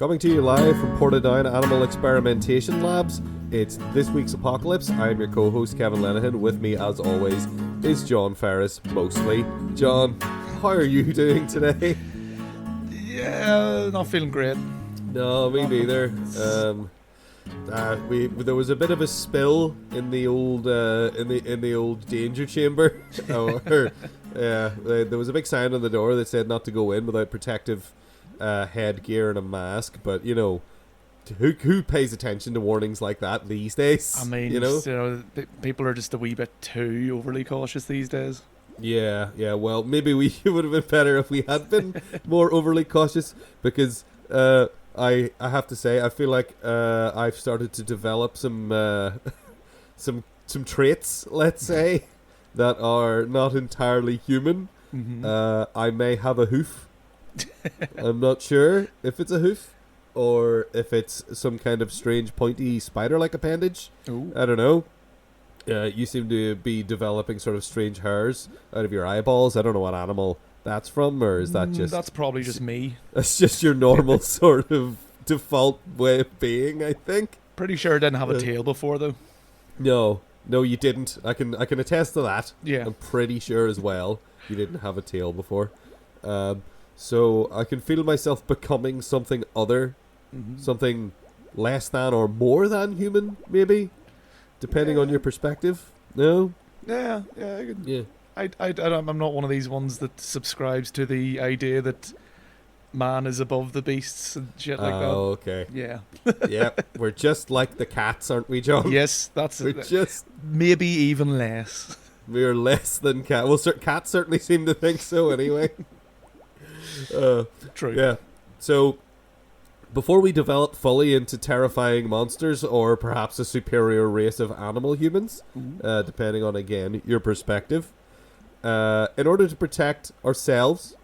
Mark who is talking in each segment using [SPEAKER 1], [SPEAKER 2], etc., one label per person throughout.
[SPEAKER 1] Coming to you live from Portadown Animal Experimentation Labs, it's this week's Apocalypse. I'm your co-host Kevin Lenihan. With me, as always, is John Ferris, mostly. John, how are you doing today?
[SPEAKER 2] Yeah, not feeling great.
[SPEAKER 1] No, me neither. There was a bit of a spill in the old in the old danger chamber. There was a big sign on the door that said not to go in without protective headgear and a mask. But you know, who pays attention to warnings like that these days?
[SPEAKER 2] I mean, people are just a wee bit too overly cautious these days.
[SPEAKER 1] Yeah. Well, maybe we would have been better if we had been more overly cautious, because I have to say I feel like I've started to develop some traits, let's say, that are not entirely human.
[SPEAKER 2] Mm-hmm.
[SPEAKER 1] I may have a hoof. I'm not sure if it's a hoof or if it's some kind of strange pointy spider-like appendage.
[SPEAKER 2] Ooh.
[SPEAKER 1] I don't know. You seem to be developing sort of strange hairs out of your eyeballs. I don't know what animal that's from, or is that just...
[SPEAKER 2] That's probably just me.
[SPEAKER 1] That's just your normal sort of default way of being, I think.
[SPEAKER 2] Pretty sure I didn't have a tail before, though.
[SPEAKER 1] No, you didn't. I can attest to that.
[SPEAKER 2] Yeah.
[SPEAKER 1] I'm pretty sure as well you didn't have a tail before. So I can feel myself becoming something other, something less than or more than human, maybe, depending on your perspective. No?
[SPEAKER 2] Yeah. I'm not one of these ones that subscribes to the idea that man is above the beasts and shit like that.
[SPEAKER 1] Oh, okay.
[SPEAKER 2] Yeah.
[SPEAKER 1] Yeah, we're just like the cats, aren't we, John?
[SPEAKER 2] Yes, that's
[SPEAKER 1] We're
[SPEAKER 2] it.
[SPEAKER 1] just...
[SPEAKER 2] Maybe even less.
[SPEAKER 1] We're less than cats. Well, cats certainly seem to think so anyway.
[SPEAKER 2] True.
[SPEAKER 1] Yeah. So, before we develop fully into terrifying monsters or perhaps a superior race of animal humans, depending on, again, your perspective, in order to protect ourselves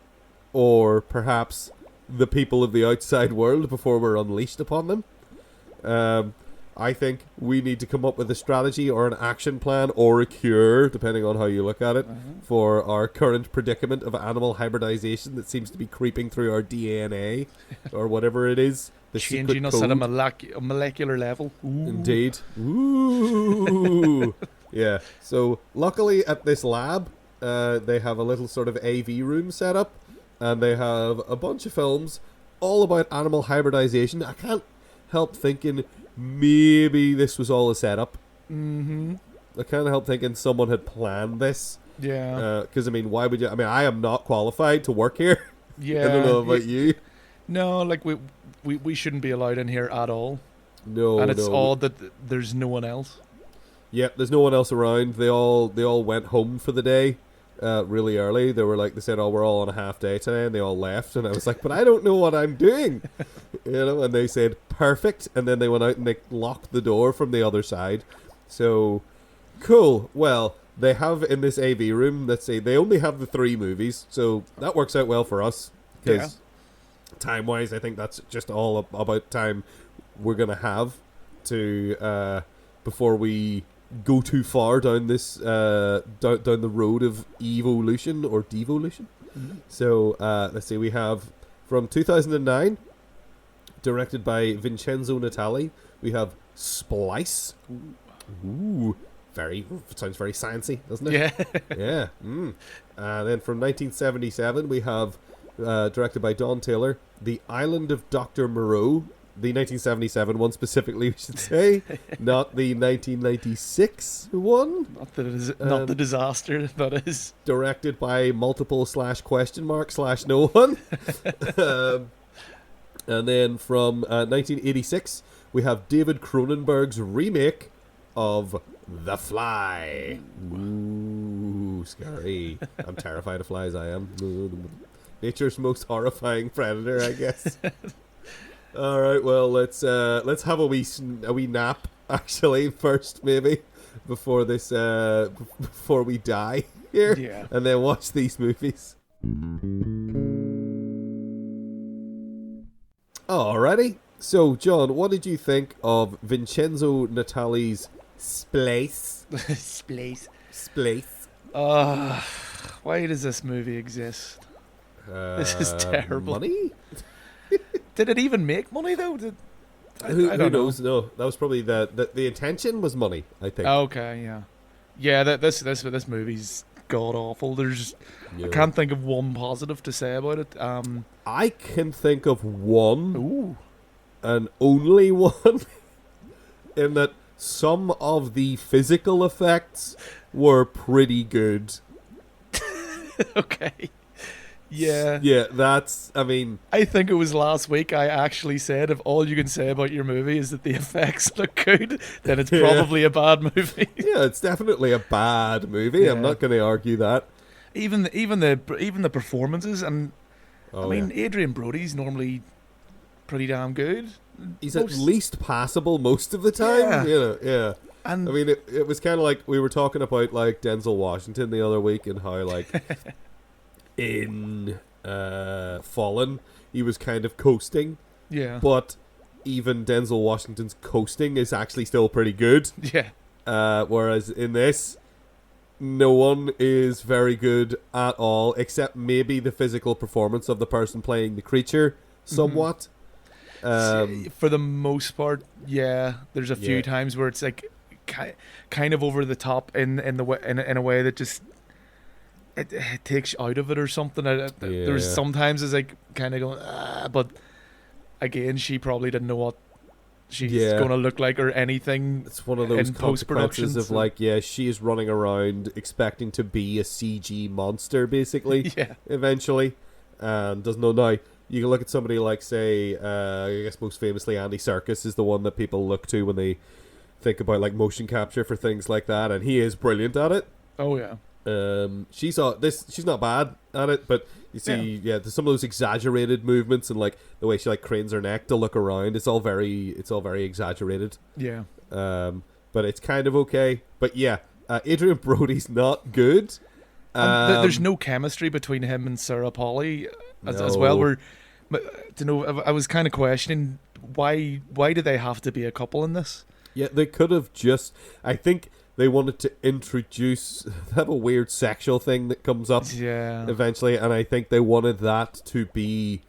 [SPEAKER 1] or perhaps the people of the outside world before we're unleashed upon them, I think we need to come up with a strategy or an action plan or a cure, depending on how you look at it, for our current predicament of animal hybridization that seems to be creeping through our DNA or whatever it is. The
[SPEAKER 2] Changing us at a molecular level. Ooh.
[SPEAKER 1] Indeed. Ooh. Yeah. So luckily at this lab, they have a little sort of AV room set up, and they have a bunch of films all about animal hybridization. I can't help thinking maybe this was all a setup. I can't help thinking someone had planned this.
[SPEAKER 2] Yeah.
[SPEAKER 1] Because, why would you... I am not qualified to work here.
[SPEAKER 2] Yeah.
[SPEAKER 1] I don't know about you.
[SPEAKER 2] No, like, we shouldn't be allowed in here at all.
[SPEAKER 1] No,
[SPEAKER 2] and it's odd that there's no one else.
[SPEAKER 1] Yep, there's no one else around. They all went home for the day really early. They said, oh, we're all on a half day today, and they all left. And I was like, but I don't know what I'm doing. And they said, perfect. And then they went out and they locked the door from the other side. So, cool. Well, they have in this AV room, let's say, they only have the 3 movies. So that works out well for us. Because time-wise, I think that's just all about time we're going to have to, before we go too far down this down the road of evolution or devolution. So let's see, we have from 2009, directed by Vincenzo Natali, we have Splice. Ooh, sounds very sciencey, doesn't it?
[SPEAKER 2] Yeah.
[SPEAKER 1] Yeah. And then from 1977 we have directed by Don Taylor, The Island of Dr. Moreau. The 1977 one specifically, we should say, not the 1996 one.
[SPEAKER 2] Not the disaster that is.
[SPEAKER 1] Directed by multiple / no one. And then from 1986, we have David Cronenberg's remake of The Fly. Ooh, scary. I'm terrified of flies, I am. Nature's most horrifying predator, I guess. All right, well, let's have a wee nap actually first, maybe before we die here, and then watch these movies. Alrighty. So, John, what did you think of Vincenzo Natali's Splice? Splice.
[SPEAKER 2] Why does this movie exist? This is terrible.
[SPEAKER 1] Money?
[SPEAKER 2] Did it even make money though? I
[SPEAKER 1] Who
[SPEAKER 2] don't know.
[SPEAKER 1] knows? No, that was probably the intention was money, I think.
[SPEAKER 2] Okay, yeah, yeah. This movie's god awful. I can't think of one positive to say about it.
[SPEAKER 1] I can think of one,
[SPEAKER 2] Ooh.
[SPEAKER 1] and only one, in that some of the physical effects were pretty good.
[SPEAKER 2] Okay. Yeah.
[SPEAKER 1] Yeah, that's, I mean...
[SPEAKER 2] I think it was last week I actually said if all you can say about your movie is that the effects look good, then it's probably a bad movie.
[SPEAKER 1] Yeah, it's definitely a bad movie.
[SPEAKER 2] Yeah.
[SPEAKER 1] I'm not going to argue that.
[SPEAKER 2] Even the performances, and Adrian Brody's normally pretty damn good.
[SPEAKER 1] He's at least passable most of the time. Yeah.
[SPEAKER 2] And
[SPEAKER 1] I mean, it was kind of like we were talking about like Denzel Washington the other week and how like in Fallen he was kind of coasting.
[SPEAKER 2] Yeah.
[SPEAKER 1] But even Denzel Washington's coasting is actually still pretty good.
[SPEAKER 2] Yeah.
[SPEAKER 1] Whereas in this, no one is very good at all, except maybe the physical performance of the person playing the creature somewhat.
[SPEAKER 2] For the most part, yeah. There's a few times where it's like kind of over the top in a way that just it takes you out of it or something. There's sometimes it's like kind of going, but again, she probably didn't know what she's going to look like or anything.
[SPEAKER 1] It's one of those
[SPEAKER 2] consequences
[SPEAKER 1] of like, she is running around expecting to be a CG monster, basically. Eventually, and doesn't know now. You can look at somebody like, say, I guess most famously Andy Serkis is the one that people look to when they think about like motion capture for things like that, and he is brilliant at it.
[SPEAKER 2] Oh yeah.
[SPEAKER 1] She's not bad at it, but you see, there's some of those exaggerated movements and like the way she like cranes her neck to look around. It's all very exaggerated.
[SPEAKER 2] Yeah.
[SPEAKER 1] But it's kind of okay. But Adrian Brody's not good.
[SPEAKER 2] There's no chemistry between him and Sarah Polley as well. I was kind of questioning why do they have to be a couple in this?
[SPEAKER 1] Yeah, they could have just. I think they wanted to introduce. They have a weird sexual thing that comes up eventually, and I think they wanted that to be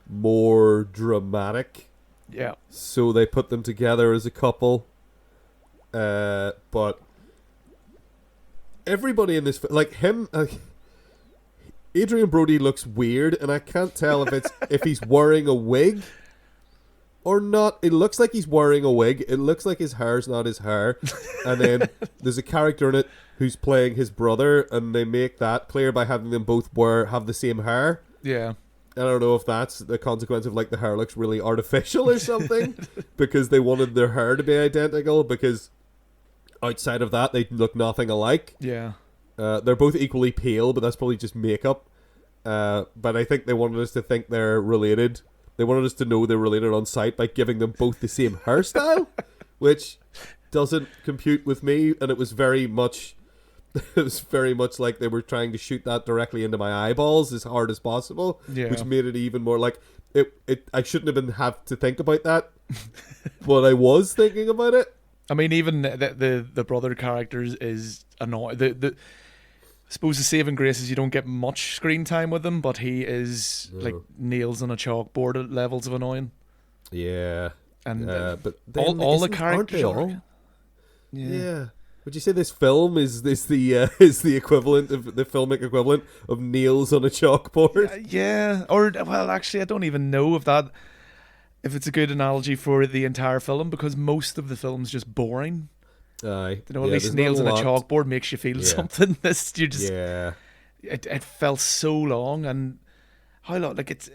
[SPEAKER 1] more dramatic.
[SPEAKER 2] Yeah.
[SPEAKER 1] So they put them together as a couple. But everybody in this, like him, Adrian Brody looks weird, and I can't tell if he's wearing a wig or not. It looks like he's wearing a wig. It looks like his hair's not his hair. And then there's a character in it who's playing his brother, and they make that clear by having them both have the same hair.
[SPEAKER 2] Yeah.
[SPEAKER 1] I don't know if that's the consequence of like the hair looks really artificial or something, because they wanted their hair to be identical, because outside of that they look nothing alike.
[SPEAKER 2] Yeah.
[SPEAKER 1] They're both equally pale, but that's probably just makeup. But I think they wanted us to think they're related. They wanted us to know they're related on sight by giving them both the same hairstyle, which doesn't compute with me. And it was very much like they were trying to shoot that directly into my eyeballs as hard as possible, which made it even more like it. I shouldn't have to think about that, but I was thinking about it.
[SPEAKER 2] I mean, even the brother characters is annoying. I suppose the saving grace is you don't get much screen time with him, but he is like nails on a chalkboard at levels of annoying.
[SPEAKER 1] Yeah,
[SPEAKER 2] and
[SPEAKER 1] but
[SPEAKER 2] all the characters are.
[SPEAKER 1] Yeah. Would you say this film is the equivalent of the filmic equivalent of nails on a chalkboard?
[SPEAKER 2] Yeah, or well, actually, I don't even know if it's a good analogy for the entire film, because most of the film's just boring.
[SPEAKER 1] Aye.
[SPEAKER 2] At least nails on a chalkboard makes you feel something. It felt so long, and how long? Like it's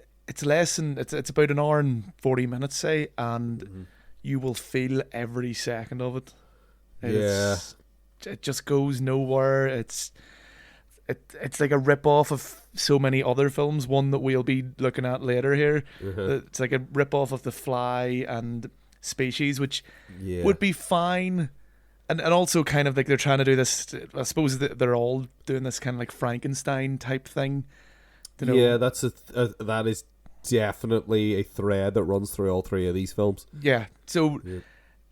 [SPEAKER 2] less than it's about an hour and 40 minutes, say, and you will feel every second of it. It just goes nowhere. It's like a rip-off of so many other films. One that we'll be looking at later here. It's like a rip-off of The Fly and Species, which would be fine. And also kind of like they're trying to do this, I suppose they're all doing this kind of like Frankenstein type thing.
[SPEAKER 1] Yeah, that is definitely a thread that runs through all three of these films.
[SPEAKER 2] Yeah, so,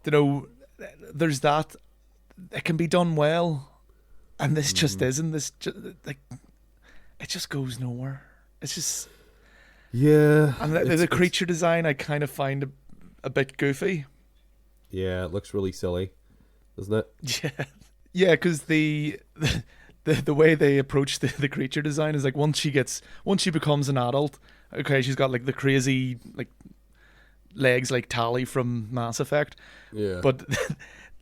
[SPEAKER 2] there's that. It can be done well, and this just isn't. It just goes nowhere. It's just...
[SPEAKER 1] Yeah.
[SPEAKER 2] And the creature design I kind of find a bit goofy.
[SPEAKER 1] Yeah, it looks really silly, doesn't it?
[SPEAKER 2] Yeah. Yeah, because the way they approach the creature design is like once she becomes an adult, okay, she's got like the crazy like legs like Tali from Mass Effect.
[SPEAKER 1] Yeah.
[SPEAKER 2] But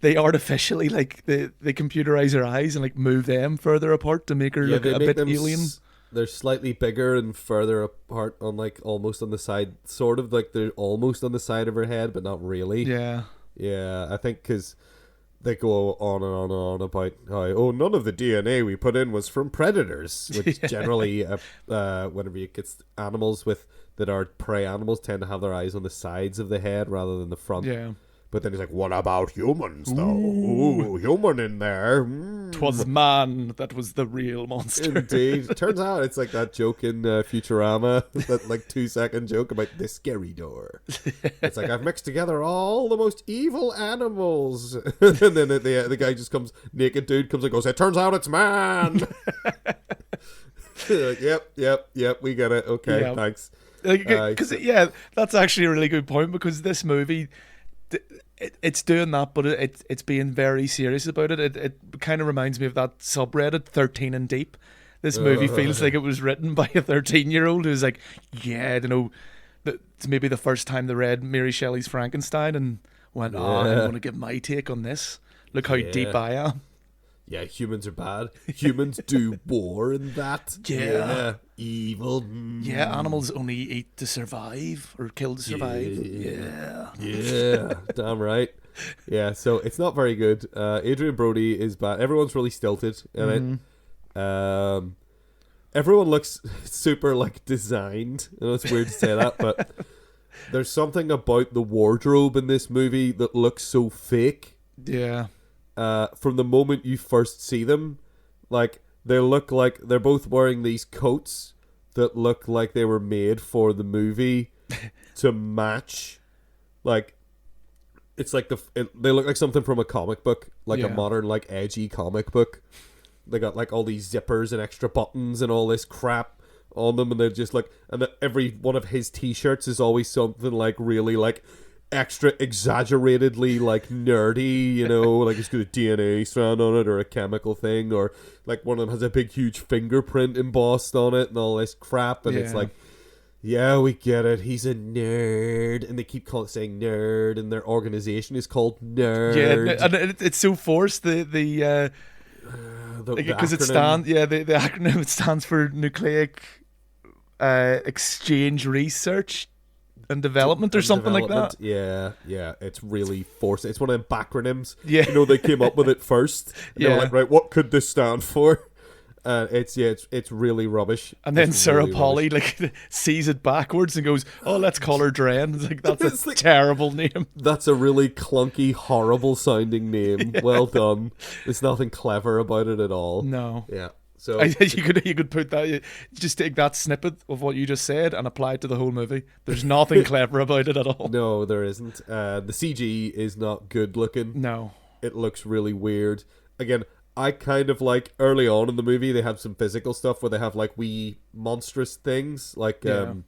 [SPEAKER 2] they artificially like they computerize her eyes and like move them further apart to make her look a bit alien.
[SPEAKER 1] They're slightly bigger and further apart on like almost on the side, sort of like they're almost on the side of her head, but not really.
[SPEAKER 2] Yeah.
[SPEAKER 1] Yeah, I think because they go on and on and on about how, none of the DNA we put in was from predators, which generally, whenever you get animals that are prey animals, tend to have their eyes on the sides of the head rather than the front.
[SPEAKER 2] Yeah.
[SPEAKER 1] But then he's like, what about humans, though? Ooh, human in there.
[SPEAKER 2] 'Twas man that was the real monster.
[SPEAKER 1] Indeed. Turns out it's like that joke in Futurama, that like 2-second joke about the scary door. It's like, I've mixed together all the most evil animals. And then the guy just comes, naked dude comes and goes, it turns out it's man. Like, yep, we get it. Okay, yep. Thanks.
[SPEAKER 2] Because, that's actually a really good point, because this movie... It's doing that, but it's being very serious about it. It kind of reminds me of that subreddit 13 and Deep. This movie feels like it was written by a 13-year-old who's like, yeah, I don't know, it's maybe the first time they read Mary Shelley's Frankenstein and went, I'm going to give my take on this. Look how deep I am.
[SPEAKER 1] Yeah, humans are bad. Humans do war and that.
[SPEAKER 2] Yeah.
[SPEAKER 1] Evil.
[SPEAKER 2] Yeah, animals only eat to survive or kill to survive.
[SPEAKER 1] Yeah. Damn right. Yeah, so it's not very good. Adrian Brody is bad. Everyone's really stilted in it. Everyone looks super like designed. I know it's weird to say that, but there's something about the wardrobe in this movie that looks so fake.
[SPEAKER 2] Yeah.
[SPEAKER 1] From the moment you first see them, like they look like they're both wearing these coats that look like they were made for the movie to match. Like it's like they look like something from a comic book, like a modern, like edgy comic book. They got like all these zippers and extra buttons and all this crap on them, and they're just like, and every one of his t-shirts is always something like really like extra exaggeratedly like nerdy, you know, like it's got a DNA strand on it or a chemical thing, or like one of them has a big huge fingerprint embossed on it and all this crap, and it's like, yeah, we get it, he's a nerd, and they keep saying nerd, and their organization is called Nerd.
[SPEAKER 2] Yeah, and it's so forced, because it stands, the acronym, it stands for Nucleic Exchange Research and Development or something like that.
[SPEAKER 1] Yeah, it's really forced. It's one of them backronyms.
[SPEAKER 2] Yeah,
[SPEAKER 1] you know, they came up with it first. And they were like, right, what could this stand for? It's really rubbish.
[SPEAKER 2] And then Sarah Polly like sees it backwards and goes, "Oh, let's call her Dren." It's like, that's a terrible name.
[SPEAKER 1] That's a really clunky, horrible sounding name. Yeah. Well done. There's nothing clever about it at all.
[SPEAKER 2] No.
[SPEAKER 1] Yeah. So
[SPEAKER 2] you could put that, just take that snippet of what you just said and apply it to the whole movie. There's nothing clever about it at all.
[SPEAKER 1] No, there isn't. The CG is not good looking.
[SPEAKER 2] No,
[SPEAKER 1] it looks really weird. Again, I kind of like early on in the movie they have some physical stuff where they have like wee monstrous things like the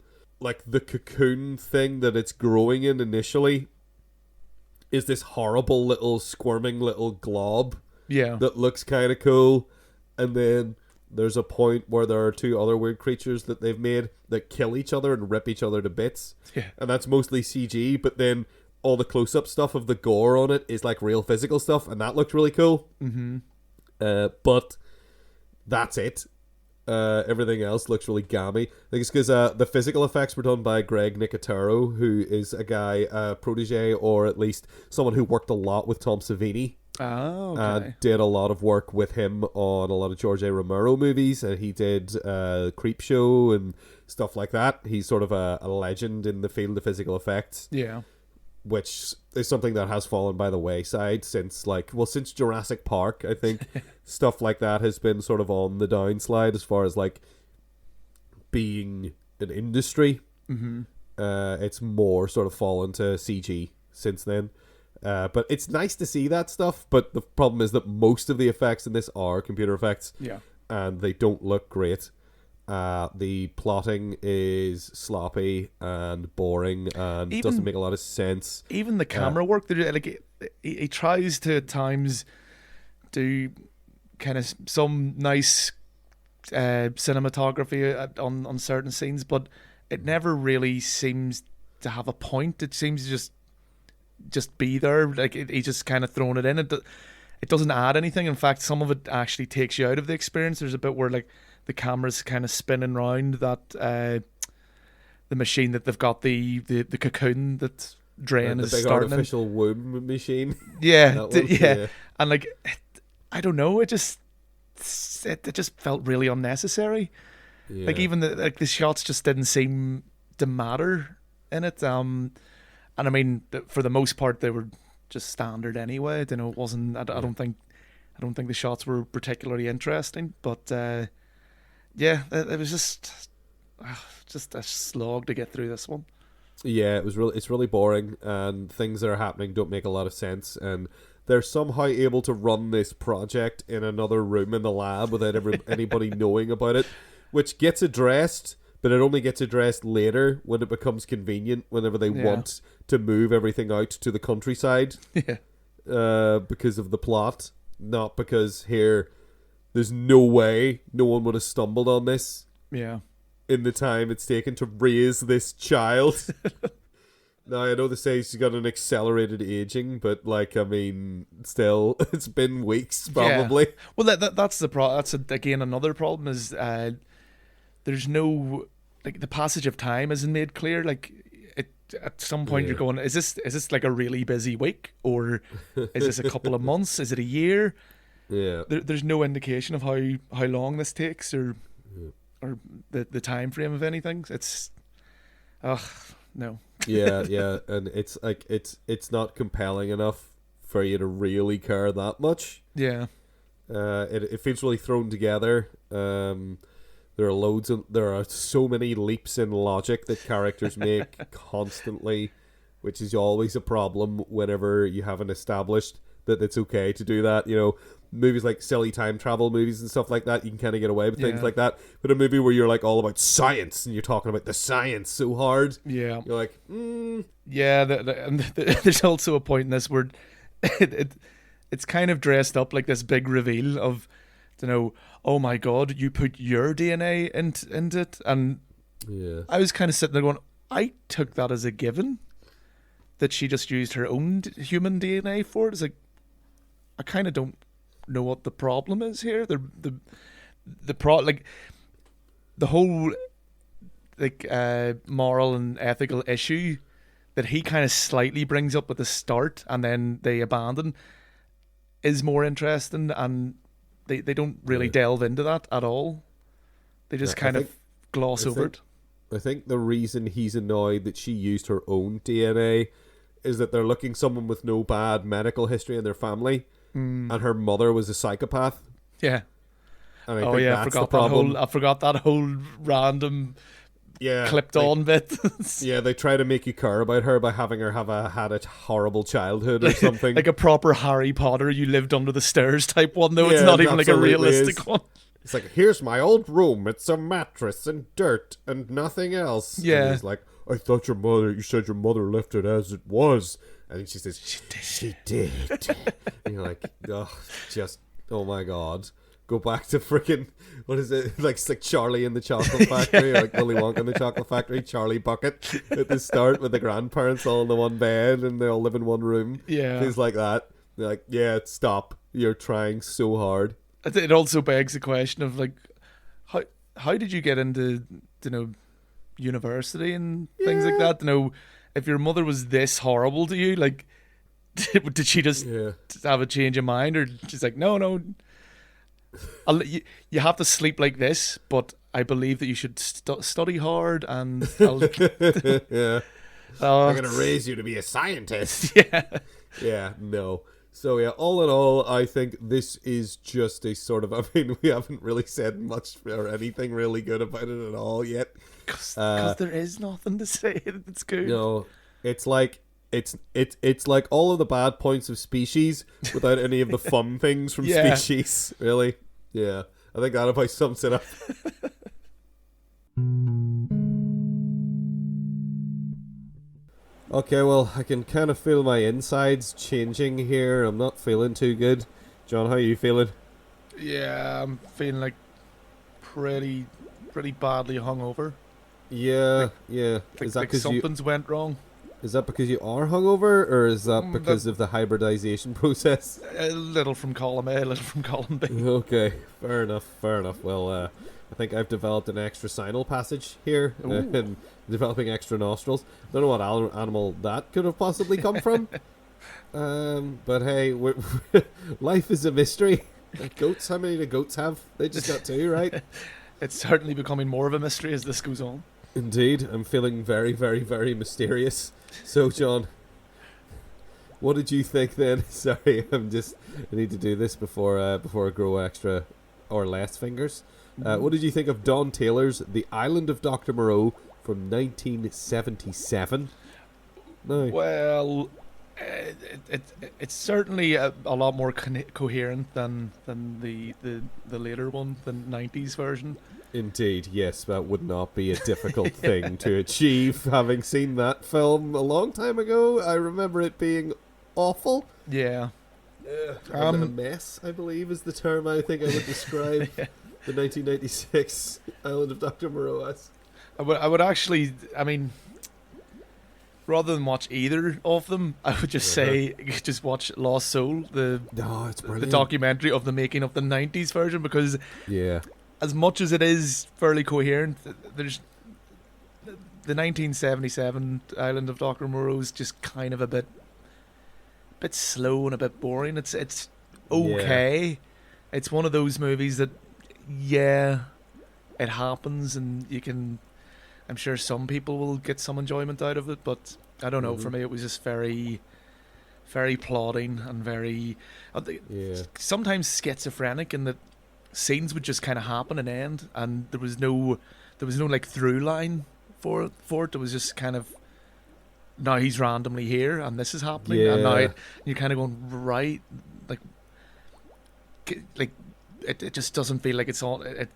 [SPEAKER 1] cocoon thing that it's growing in initially is this horrible little squirming little glob.
[SPEAKER 2] Yeah,
[SPEAKER 1] that looks kind of cool. And then there's a point where there are two other weird creatures that they've made that kill each other and rip each other to bits.
[SPEAKER 2] Yeah.
[SPEAKER 1] And that's mostly CG, but then all the close-up stuff of the gore on it is like real physical stuff, and that looked really cool.
[SPEAKER 2] Mm-hmm.
[SPEAKER 1] But that's it. Everything else looks really gammy. I think it's because the physical effects were done by Greg Nicotero, who is a guy, protege, or at least someone who worked a lot with Tom Savini.
[SPEAKER 2] Oh, okay.
[SPEAKER 1] Did a lot of work with him on a lot of George A. Romero movies, and he did Creepshow and stuff like that. He's sort of a legend in the field of physical effects.
[SPEAKER 2] Yeah.
[SPEAKER 1] Which is something that has fallen by the wayside since Jurassic Park. I think stuff like that has been sort of on the downslide as far as like being an industry.
[SPEAKER 2] Mm-hmm.
[SPEAKER 1] It's more sort of fallen to CG since then. But it's nice to see that stuff, but the problem is that most of the effects in this are computer effects.
[SPEAKER 2] Yeah.
[SPEAKER 1] And they don't look great. The plotting is sloppy and boring and doesn't make a lot of sense.
[SPEAKER 2] Even the camera work, like he tries to at times do kind of some nice cinematography on certain scenes, but it never really seems to have a point. It seems to just be there. Like he just kind of thrown it in. It doesn't add anything. In fact, some of it actually takes you out of the experience. There's a bit where like the camera's kind of spinning round that the machine that they've got the cocoon that Drain is
[SPEAKER 1] the big
[SPEAKER 2] starting
[SPEAKER 1] artificial womb machine.
[SPEAKER 2] Yeah, yeah, and like I don't know, it just felt really unnecessary. Yeah. Like even the shots just didn't seem to matter in it. And I mean, for the most part, they were just standard anyway. You know, it wasn't. I don't think the shots were particularly interesting. But yeah, it was just a slog to get through this one.
[SPEAKER 1] Yeah, it's really boring, and things that are happening don't make a lot of sense, and they're somehow able to run this project in another room in the lab without anybody knowing about it, which gets addressed, but it only gets addressed later when it becomes convenient, whenever they want to move everything out to the countryside. Yeah. Because of the plot, not because there's no way no one would have stumbled on this.
[SPEAKER 2] Yeah.
[SPEAKER 1] In the time it's taken to raise this child. Now, I know they say she's got an accelerated aging, but, like, I mean, still, it's been weeks, probably.
[SPEAKER 2] Yeah. Well, that's the problem. That's, again, another problem is there's no... Like, the passage of time isn't made clear. Like, at some point you're going, is this like a really busy week? Or is this a couple of months? Is it a year?
[SPEAKER 1] Yeah.
[SPEAKER 2] There's no indication of how long this takes or the time frame of anything. It's... no.
[SPEAKER 1] yeah, and it's like it's not compelling enough for you to really care that much.
[SPEAKER 2] Yeah.
[SPEAKER 1] It feels really thrown together. There are so many leaps in logic that characters make constantly, which is always a problem whenever you haven't established that it's okay to do that. You know, movies like silly time travel movies and stuff like that, you can kind of get away with things like that. But a movie where you're like all about science and you're talking about the science so hard, you're like,
[SPEAKER 2] yeah. And there's also a point in this where it's kind of dressed up like this big reveal of, you know, oh my god, you put your DNA into it, and I was kind of sitting there going, I took that as a given that she just used her own human DNA for it. It's like, I kind of don't know what the problem is here. The whole moral and ethical issue that he kind of slightly brings up at the start and then they abandon is more interesting, and they don't really delve into that at all. They just kind of gloss over it.
[SPEAKER 1] I think the reason he's annoyed that she used her own DNA is that they're looking someone with no bad medical history in their family. And her mother was a psychopath. Yeah. And I think that's the problem.
[SPEAKER 2] I forgot that whole random clipped on bit.
[SPEAKER 1] Yeah, they try to make you care about her by having her had a horrible childhood or something.
[SPEAKER 2] Like a proper Harry Potter, you lived under the stairs type one, though. It's not even like a realistic one.
[SPEAKER 1] It's like, here's my old room. It's a mattress and dirt and nothing else. Yeah. And he's like, I thought you said your mother left it as it was. And she says, she did. And you're like, oh my god. Go back to freaking, what is it? Like, it's like Charlie in the Chocolate Factory, or like Willy Wonka in the Chocolate Factory, Charlie Bucket at the start with the grandparents all in the one bed and they all live in one room. Yeah. Things like that. They're like, yeah, stop. You're trying so hard.
[SPEAKER 2] It also begs the question of, like, how did you get into, you know, university and things like that? You know, if your mother was this horrible to you, like, did she just have a change of mind, or she's like, no, you have to sleep like this, but I believe that you should study hard, and I'm
[SPEAKER 1] gonna raise you to be a scientist. No. So yeah, all in all, I think this is just a sort of, I mean, we haven't really said much or anything really good about it at all yet.
[SPEAKER 2] Because there is nothing to say that's good.
[SPEAKER 1] No, it's like it's like all of the bad points of Species without any of the fun things from Species. Really, yeah. I think that about sums it up. Okay, well, I can kind of feel my insides changing here. I'm not feeling too good. John, how are you feeling?
[SPEAKER 2] Yeah, I'm feeling like pretty badly hungover.
[SPEAKER 1] Yeah, yeah.
[SPEAKER 2] Is that because something's went wrong?
[SPEAKER 1] Is that because you are hungover, or is that because of the hybridization process?
[SPEAKER 2] A little from column A, a little from column B.
[SPEAKER 1] Okay, fair enough, fair enough. Well, I think I've developed an extra sinal passage here, and developing extra nostrils. Don't know what animal that could have possibly come from. But hey, life is a mystery. Goats, how many do goats have? They just got 2, right?
[SPEAKER 2] It's certainly becoming more of a mystery as this goes on.
[SPEAKER 1] Indeed, I'm feeling very, very, very mysterious. So, John, what did you think then? Sorry, I need to do this before I grow extra or less fingers. What did you think of Don Taylor's The Island of Dr. Moreau from 1977? No.
[SPEAKER 2] Well, it's certainly a lot more coherent than the later one, the 90s version.
[SPEAKER 1] Indeed, yes, that would not be a difficult thing to achieve. Having seen that film a long time ago, I remember it being awful.
[SPEAKER 2] Yeah.
[SPEAKER 1] A mess, I believe, is the term I think I would describe the 1996 Island of Dr. Moreau as. I
[SPEAKER 2] would actually, I mean, rather than watch either of them, I would just say just watch Lost Soul, the documentary of the making of the 90s version, because as much as it is fairly coherent, there's the 1977 Island of Dr. Moreau is just kind of a bit slow and a bit boring. It's okay. Yeah. It's one of those movies that it happens and you can, I'm sure some people will get some enjoyment out of it, but I don't know, for me it was just very, very plodding and very sometimes schizophrenic in that scenes would just kind of happen and end, and there was no like through line for it. It was just kind of, now he's randomly here and this is happening, and now you're kind of going, right, like it just doesn't feel like it's on it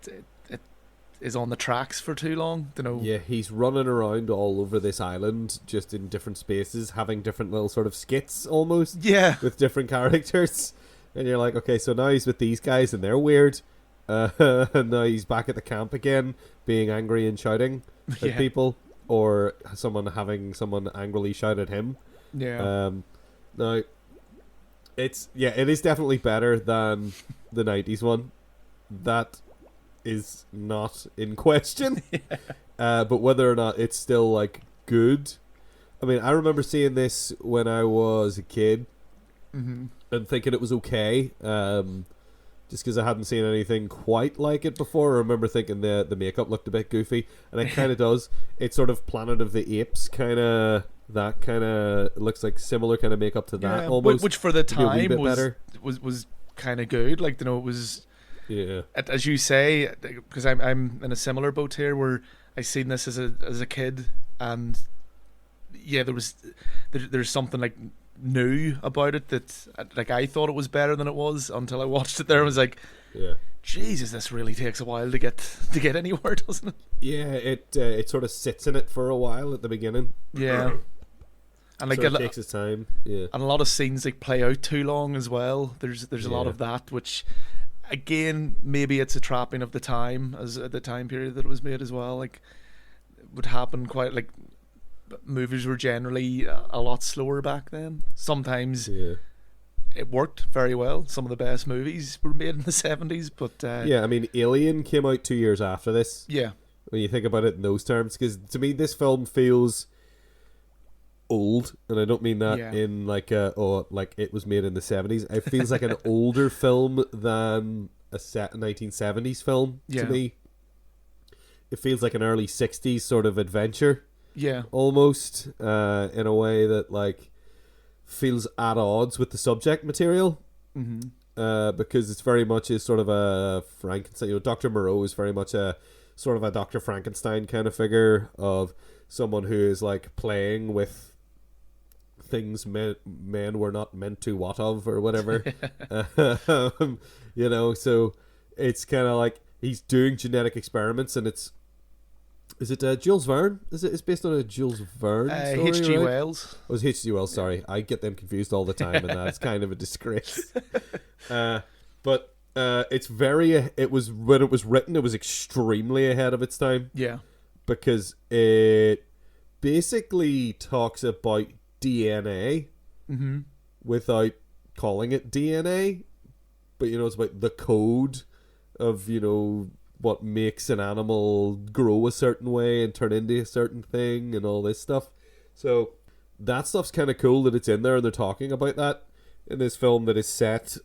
[SPEAKER 2] is on the tracks for too long, you know. Yeah,
[SPEAKER 1] he's running around all over this island, just in different spaces, having different little sort of skits almost. Yeah, with different characters. And you're like, okay, so now he's with these guys and they're weird. And now he's back at the camp again, being angry and shouting at people, or having someone angrily shout at him. Yeah. Now, it is definitely better than the 90s one. That is not in question. But whether or not it's still like good. I mean, I remember seeing this when I was a kid. Mm-hmm. And thinking it was okay, just because I hadn't seen anything quite like it before. I remember thinking the makeup looked a bit goofy, and it kind of does. It's sort of Planet of the Apes kind of, that kind of looks like similar kind of makeup to that almost.
[SPEAKER 2] Which for the time was kind of good. Like, you know, it was, as you say, because I'm in a similar boat here where I seen this as a kid, and there's something like new about it that, like, I thought it was better than it was until I watched it there and was like, Jesus, this really takes a while to get anywhere, doesn't it? Yeah,
[SPEAKER 1] it sort of sits in it for a while at the beginning.
[SPEAKER 2] Yeah. And like,
[SPEAKER 1] it takes its time. Yeah.
[SPEAKER 2] And a lot of scenes like play out too long as well. There's a lot of that, which again, maybe it's a trapping of the time, as the time period that it was made as well. Like, it would happen quite, like, movies were generally a lot slower back then. Sometimes it worked very well. Some of the best movies were made in the 70s, but
[SPEAKER 1] I mean, Alien came out 2 years after this.
[SPEAKER 2] Yeah,
[SPEAKER 1] when you think about it in those terms, because to me this film feels old, and I don't mean that in like like it was made in the 70s. It feels like an older film than a 1970s film to me. It feels like an early 60s sort of adventure. Yeah, almost in a way that like feels at odds with the subject material, because it's very much is sort of a Frankenstein. You know, Dr. Moreau is very much a sort of a Dr. Frankenstein kind of figure of someone who is like playing with things men were not meant to what of or whatever. You know, so it's kind of like he's doing genetic experiments, and it's Is it Jules Verne? It's based on a Jules Verne story,
[SPEAKER 2] H.G.
[SPEAKER 1] right?
[SPEAKER 2] Wells.
[SPEAKER 1] Oh, it was H.G. Wells, sorry. I get them confused all the time, and that's kind of a disgrace. But it's it was, when it was written, it was extremely ahead of its time.
[SPEAKER 2] Yeah.
[SPEAKER 1] Because it basically talks about DNA without calling it DNA. But, it's about the code of, what makes an animal grow a certain way and turn into a certain thing and all this stuff. So that stuff's kind of cool that it's in there, and they're talking about that in this film that is set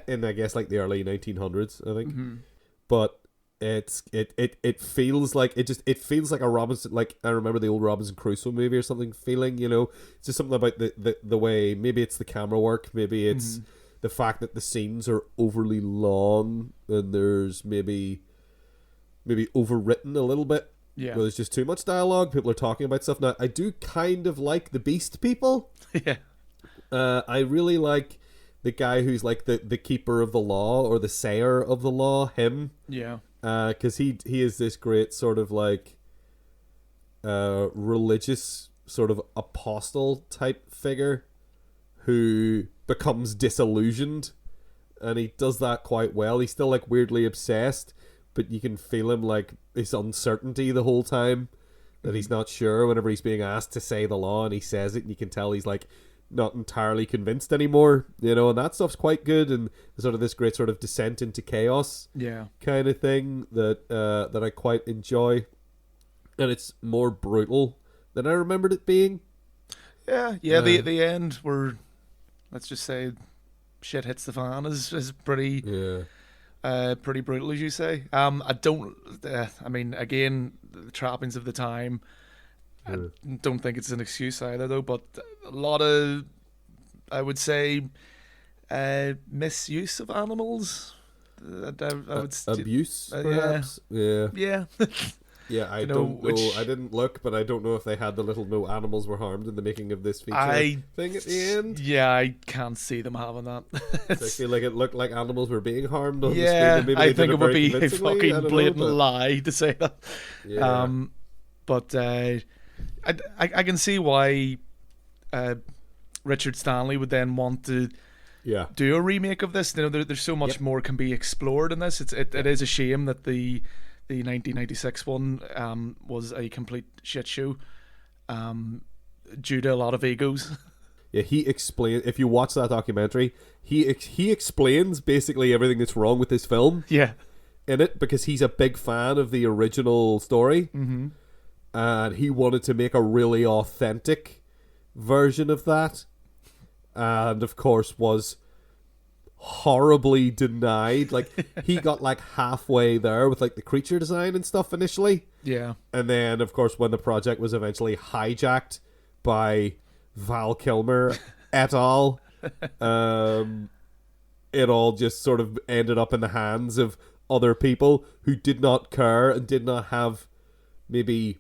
[SPEAKER 1] in, I guess, like the early 1900s, I think. But it feels like it feels like a Robinson, like I remember the old Robinson Crusoe movie or something feeling, It's just something about the way, maybe it's the camera work, maybe it's the fact that the scenes are overly long and there's maybe overwritten a little bit.
[SPEAKER 2] Yeah.
[SPEAKER 1] Where there's just too much dialogue. People are talking about stuff. Now, I do kind of like the Beast people.
[SPEAKER 2] Yeah.
[SPEAKER 1] I really like the guy who's like the keeper of the law or the sayer of the law, him.
[SPEAKER 2] Yeah.
[SPEAKER 1] Because he is this great sort of like religious sort of apostle type figure who becomes disillusioned, and he does that quite well. He's still like weirdly obsessed, but you can feel him like his uncertainty the whole time, that he's not sure whenever he's being asked to say the law, and he says it and you can tell he's like not entirely convinced anymore, and that stuff's quite good, and sort of this great sort of descent into chaos kind of thing that I quite enjoy, and it's more brutal than I remembered it being.
[SPEAKER 2] The end where, let's just say, shit hits the fan is pretty pretty brutal, as you say. I mean, again, the trappings of the time, I don't think it's an excuse either, though, but a lot of, I would say, misuse of animals.
[SPEAKER 1] Abuse, perhaps?
[SPEAKER 2] Yeah.
[SPEAKER 1] Yeah, I don't know. I didn't look, but I don't know if they had the little "no animals were harmed" in the making of this feature thing at the end.
[SPEAKER 2] Yeah, I can't see them having that.
[SPEAKER 1] I feel like it looked like animals were being harmed on the screen.
[SPEAKER 2] Yeah,
[SPEAKER 1] Maybe
[SPEAKER 2] I think it would be a
[SPEAKER 1] fucking
[SPEAKER 2] blatant lie to say that.
[SPEAKER 1] Yeah.
[SPEAKER 2] But I can see why Richard Stanley would then want to do a remake of this. There's so much more can be explored in this. It is a shame that the 1996 one was a complete shit show due to a lot of egos.
[SPEAKER 1] Yeah, he explains. If you watch that documentary, he explains basically everything that's wrong with this film.
[SPEAKER 2] Yeah,
[SPEAKER 1] in it, because he's a big fan of the original story, and he wanted to make a really authentic version of that, and of course was horribly denied. Like, he got like halfway there with like the creature design and stuff initially, and then of course when the project was eventually hijacked by Val Kilmer et al, it all just sort of ended up in the hands of other people who did not care and did not have maybe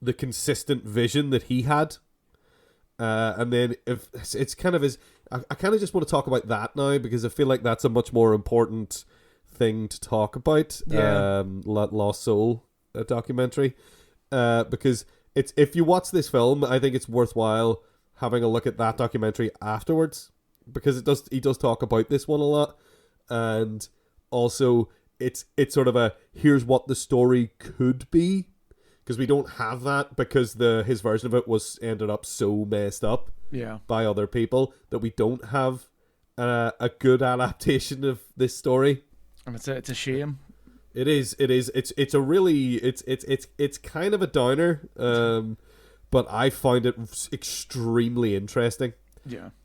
[SPEAKER 1] the consistent vision that he had, and then if it's kind of his, I kind of just want to talk about that now, because I feel like that's a much more important thing to talk about. Lost Soul, a documentary, because it's, if you watch this film, I think it's worthwhile having a look at that documentary afterwards, because he does talk about this one a lot, and also it's sort of a, here's what the story could be, because we don't have that, because his version of it was ended up so messed up by other people that we don't have a good adaptation of this story,
[SPEAKER 2] and it's a shame.
[SPEAKER 1] It is. It's a really, it's kind of a downer, but I find it extremely interesting.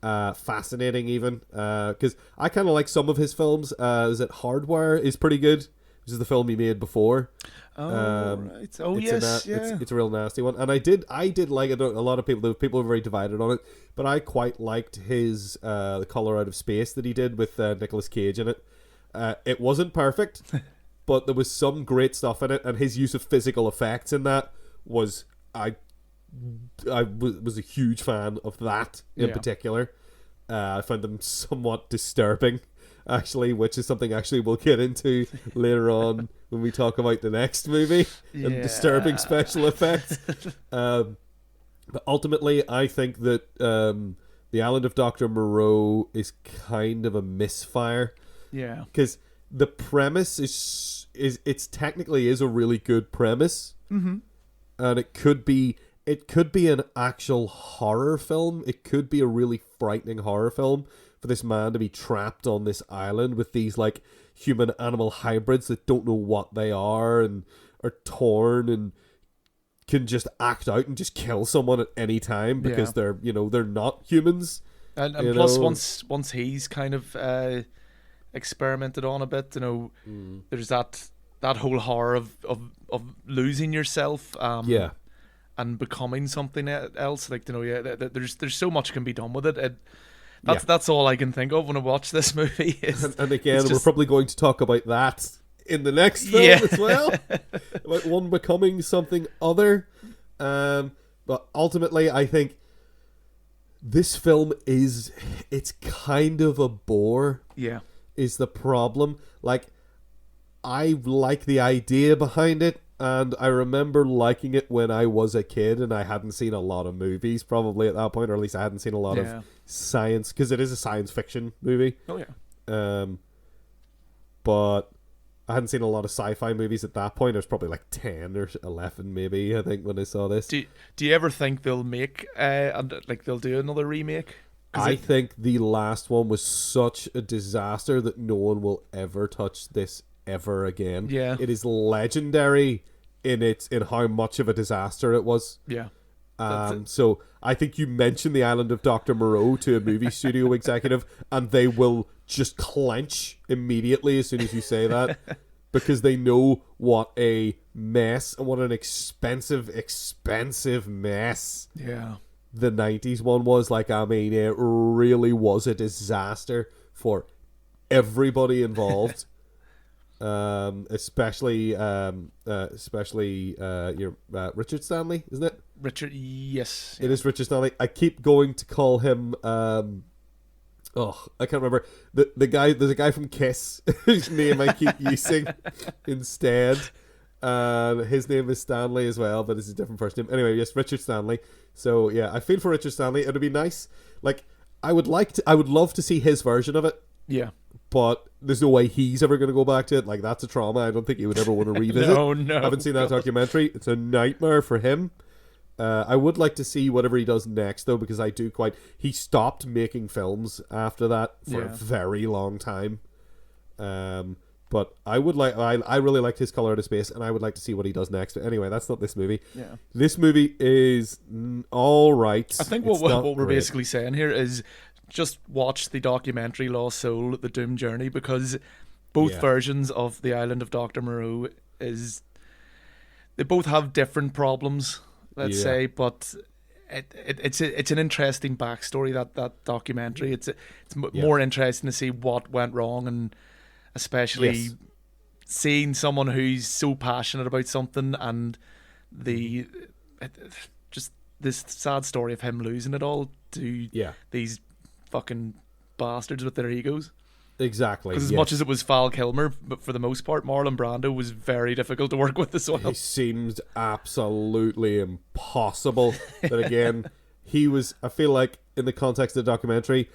[SPEAKER 1] Fascinating even, because I kind of like some of his films. Is it Hardware is pretty good, which is the film he made before.
[SPEAKER 2] Right. Oh, yes,
[SPEAKER 1] it's a real nasty one, and I did like it. A lot of people were very divided on it, but I quite liked his The Color Out of Space that he did with Nicolas Cage in it. It wasn't perfect, but there was some great stuff in it, and his use of physical effects in that was, I was a huge fan of that in particular. I found them somewhat disturbing, actually, which is something actually we'll get into later on when we talk about the next movie and disturbing special effects. But ultimately, I think that The Island of Dr. Moreau is kind of a misfire.
[SPEAKER 2] Yeah.
[SPEAKER 1] Because the premise is it's technically is a really good premise.
[SPEAKER 2] Mm-hmm.
[SPEAKER 1] And it could be an actual horror film. It could be a really frightening horror film for this man to be trapped on this island with these like human animal hybrids that don't know what they are and are torn and can just act out and just kill someone at any time because they're not humans.
[SPEAKER 2] And plus once he's kind of experimented on a bit, there's that whole horror of losing yourself and becoming something else. Like, there's so much can be done with it. That's all I can think of when I watch this movie.
[SPEAKER 1] And again, we're probably going to talk about that in the next film as well. About one becoming something other. But ultimately, I think this film it's kind of a bore.
[SPEAKER 2] Yeah.
[SPEAKER 1] Is the problem. Like, I like the idea behind it, and I remember liking it when I was a kid and I hadn't seen a lot of movies probably at that point, or at least I hadn't seen a lot of science, because it is a science fiction movie.
[SPEAKER 2] Oh yeah.
[SPEAKER 1] But I hadn't seen a lot of sci-fi movies at that point. I was probably like 10 or 11 maybe, I think, when I saw this.
[SPEAKER 2] Do you ever think they'll make they'll do another remake?
[SPEAKER 1] I think the last one was such a disaster that no one will ever touch this ever again.
[SPEAKER 2] Yeah.
[SPEAKER 1] It is legendary in how much of a disaster it was.
[SPEAKER 2] Yeah.
[SPEAKER 1] So I think you mention The Island of Dr. Moreau to a movie studio executive and they will just clench immediately as soon as you say that, because they know what a mess and what an expensive mess the 90s one was. Like, I mean, it really was a disaster for everybody involved. Especially Richard Stanley, isn't it?
[SPEAKER 2] Richard, yes.
[SPEAKER 1] It is Richard Stanley. I keep going to call him I can't remember the guy. There's a guy from Kiss whose name I keep using instead. His name is Stanley as well, but it's a different first name. Anyway, yes, Richard Stanley. So yeah, I feel for Richard Stanley. It'd be nice. Like, I would love to see his version of it.
[SPEAKER 2] Yeah.
[SPEAKER 1] But there's no way he's ever going to go back to it. Like, that's a trauma I don't think he would ever want to revisit.
[SPEAKER 2] No.
[SPEAKER 1] I haven't seen that documentary. It's a nightmare for him. I would like to see whatever he does next, though, because he stopped making films after that for a very long time. But I really liked his Color Out of Space, and I would like to see what he does next. But anyway, that's not this movie.
[SPEAKER 2] Yeah.
[SPEAKER 1] This movie is all right.
[SPEAKER 2] I think what we're basically saying here is just watch the documentary Lost Soul, The Doomed Journey, because both versions of The Island of Dr. Moreau they both have different problems, let's say, but it's an interesting backstory, that documentary. It's more interesting to see what went wrong, and especially seeing someone who's so passionate about something and just this sad story of him losing it all to these fucking bastards with their egos.
[SPEAKER 1] Exactly.
[SPEAKER 2] Because as much as it was Val Kilmer, but for the most part, Marlon Brando was very difficult to work with as well.
[SPEAKER 1] He seemed absolutely impossible. But again, I feel like in the context of the documentary,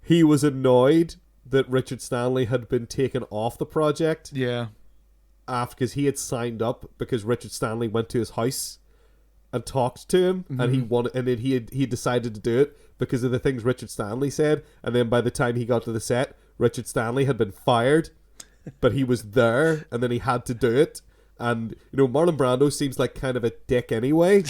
[SPEAKER 1] he was annoyed that Richard Stanley had been taken off the project.
[SPEAKER 2] Yeah.
[SPEAKER 1] Because he had signed up because Richard Stanley went to his house and talked to him, and then he decided to do it because of the things Richard Stanley said. And then by the time he got to the set, Richard Stanley had been fired, but he was there, and then he had to do it. And Marlon Brando seems like kind of a dick anyway,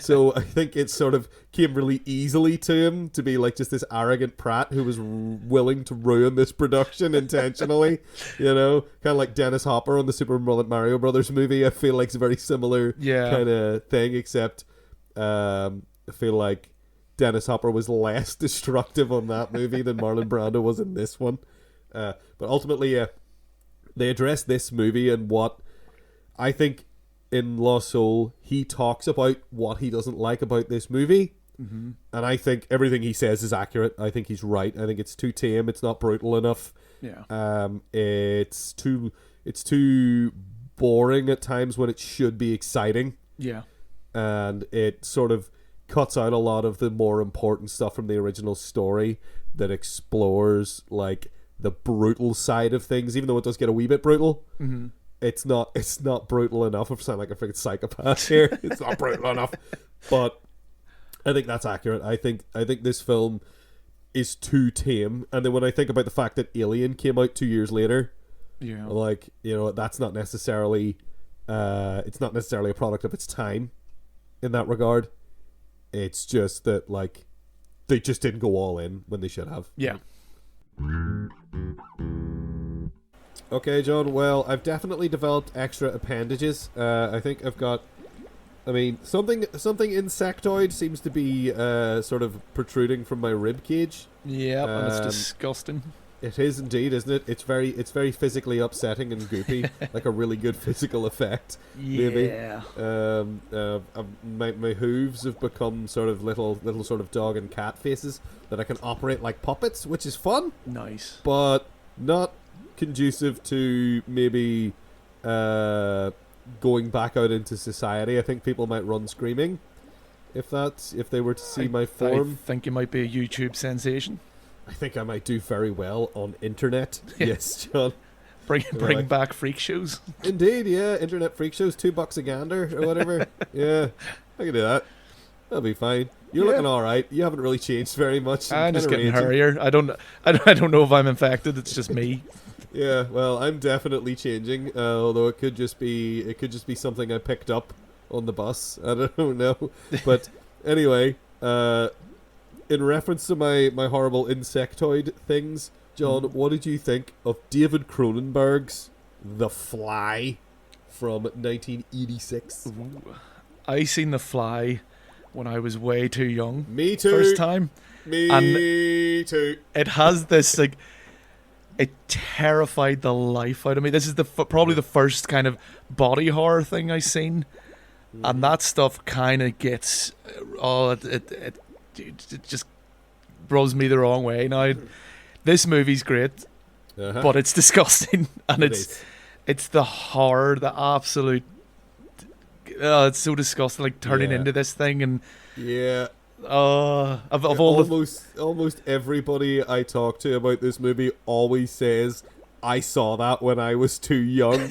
[SPEAKER 1] so I think it sort of came really easily to him to be like just this arrogant prat who was willing to ruin this production intentionally. Kind of like Dennis Hopper on the Super Mario Brothers movie. I feel like it's a very similar kind of thing, except I feel like Dennis Hopper was less destructive on that movie than Marlon Brando was in this one. But ultimately, they address this movie and what I think in Lost Soul, he talks about what he doesn't like about this movie. Mm-hmm. And I think everything he says is accurate. I think he's right. I think it's too tame. It's not brutal enough.
[SPEAKER 2] Yeah.
[SPEAKER 1] It's too boring at times when it should be exciting.
[SPEAKER 2] Yeah.
[SPEAKER 1] And it sort of cuts out a lot of the more important stuff from the original story that explores like the brutal side of things, even though it does get a wee bit brutal.
[SPEAKER 2] Mm-hmm.
[SPEAKER 1] It's not brutal enough. I sound like a freaking psychopath here. It's not brutal enough. But I think that's accurate. I think this film is too tame. And then when I think about the fact that Alien came out 2 years later,
[SPEAKER 2] yeah,
[SPEAKER 1] like, you know, that's not necessarily it's not necessarily a product of its time in that regard. It's just that, like, they just didn't go all in when they should have.
[SPEAKER 2] Yeah.
[SPEAKER 1] Okay, John, well, I've definitely developed extra appendages. I think I've got... I mean, something insectoid seems to be sort of protruding from my rib cage.
[SPEAKER 2] Yeah, and it's disgusting.
[SPEAKER 1] It is indeed, isn't it? It's very physically upsetting and goopy, like a really good physical effect.
[SPEAKER 2] Yeah.
[SPEAKER 1] Maybe. My hooves have become sort of little sort of dog and cat faces that I can operate like puppets, which is fun.
[SPEAKER 2] Nice.
[SPEAKER 1] But not conducive to maybe going back out into society. I think people might run screaming if they were to see my form.
[SPEAKER 2] I think you might be a YouTube sensation.
[SPEAKER 1] I think I might do very well on internet. Yes, John.
[SPEAKER 2] Bring back freak shows.
[SPEAKER 1] Indeed, yeah. Internet freak shows, $2 a gander or whatever. Yeah, I can do that. That'll be fine. You're looking all right. You haven't really changed very much.
[SPEAKER 2] I'm just getting hairier. I don't know if I'm infected. It's just me.
[SPEAKER 1] Yeah, well, I'm definitely changing. Although it could just be something I picked up on the bus. I don't know. But anyway, in reference to my horrible insectoid things, John, what did you think of David Cronenberg's The Fly from 1986?
[SPEAKER 2] Ooh. I seen The Fly when I was way too young.
[SPEAKER 1] Me too.
[SPEAKER 2] First time.
[SPEAKER 1] Me too.
[SPEAKER 2] It has this, like, it terrified the life out of me. This is probably the first kind of body horror thing I've seen. And that stuff kind of gets... It just rubs me the wrong way. Now, this movie's great, but it's disgusting, and it's the horror, the absolute. It's so disgusting, like turning into this thing, and
[SPEAKER 1] almost everybody I talk to about this movie always says, I saw that when I was too young.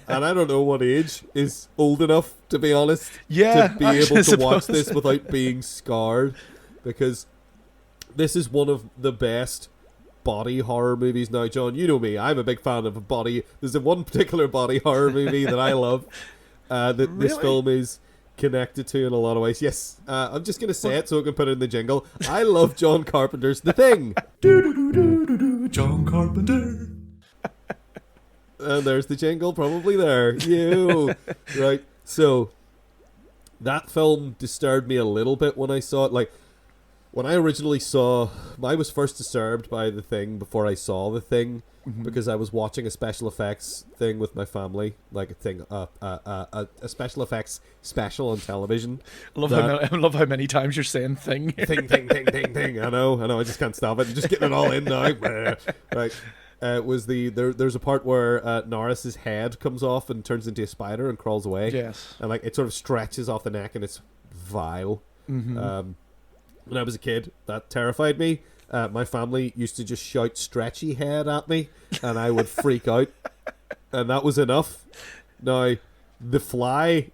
[SPEAKER 1] And I don't know what age is old enough, to be honest, to be able to watch this without being scarred. Because this is one of the best body horror movies. Now, John, you know me. I'm a big fan of There's one particular body horror movie that I love that this film is connected to in a lot of ways. Yes, I'm just going to say it so I can put it in the jingle. I love John Carpenter's The Thing. John Carpenter. And there's the jingle, probably there. Right. So, that film disturbed me a little bit when I saw it. Like, when I originally I was first disturbed by The Thing before I saw The Thing, because I was watching a special effects thing with my family, like a thing, a special effects special on television.
[SPEAKER 2] I love how many times you're saying thing.
[SPEAKER 1] Thing. I know. I just can't stop it. I'm just getting it all in now. Right. There's a part where Norris's head comes off and turns into a spider and crawls away.
[SPEAKER 2] Yes.
[SPEAKER 1] And like it sort of stretches off the neck and it's vile. When I was a kid, that terrified me. My family used to just shout stretchy head at me and I would freak out. And that was enough. Now, The Fly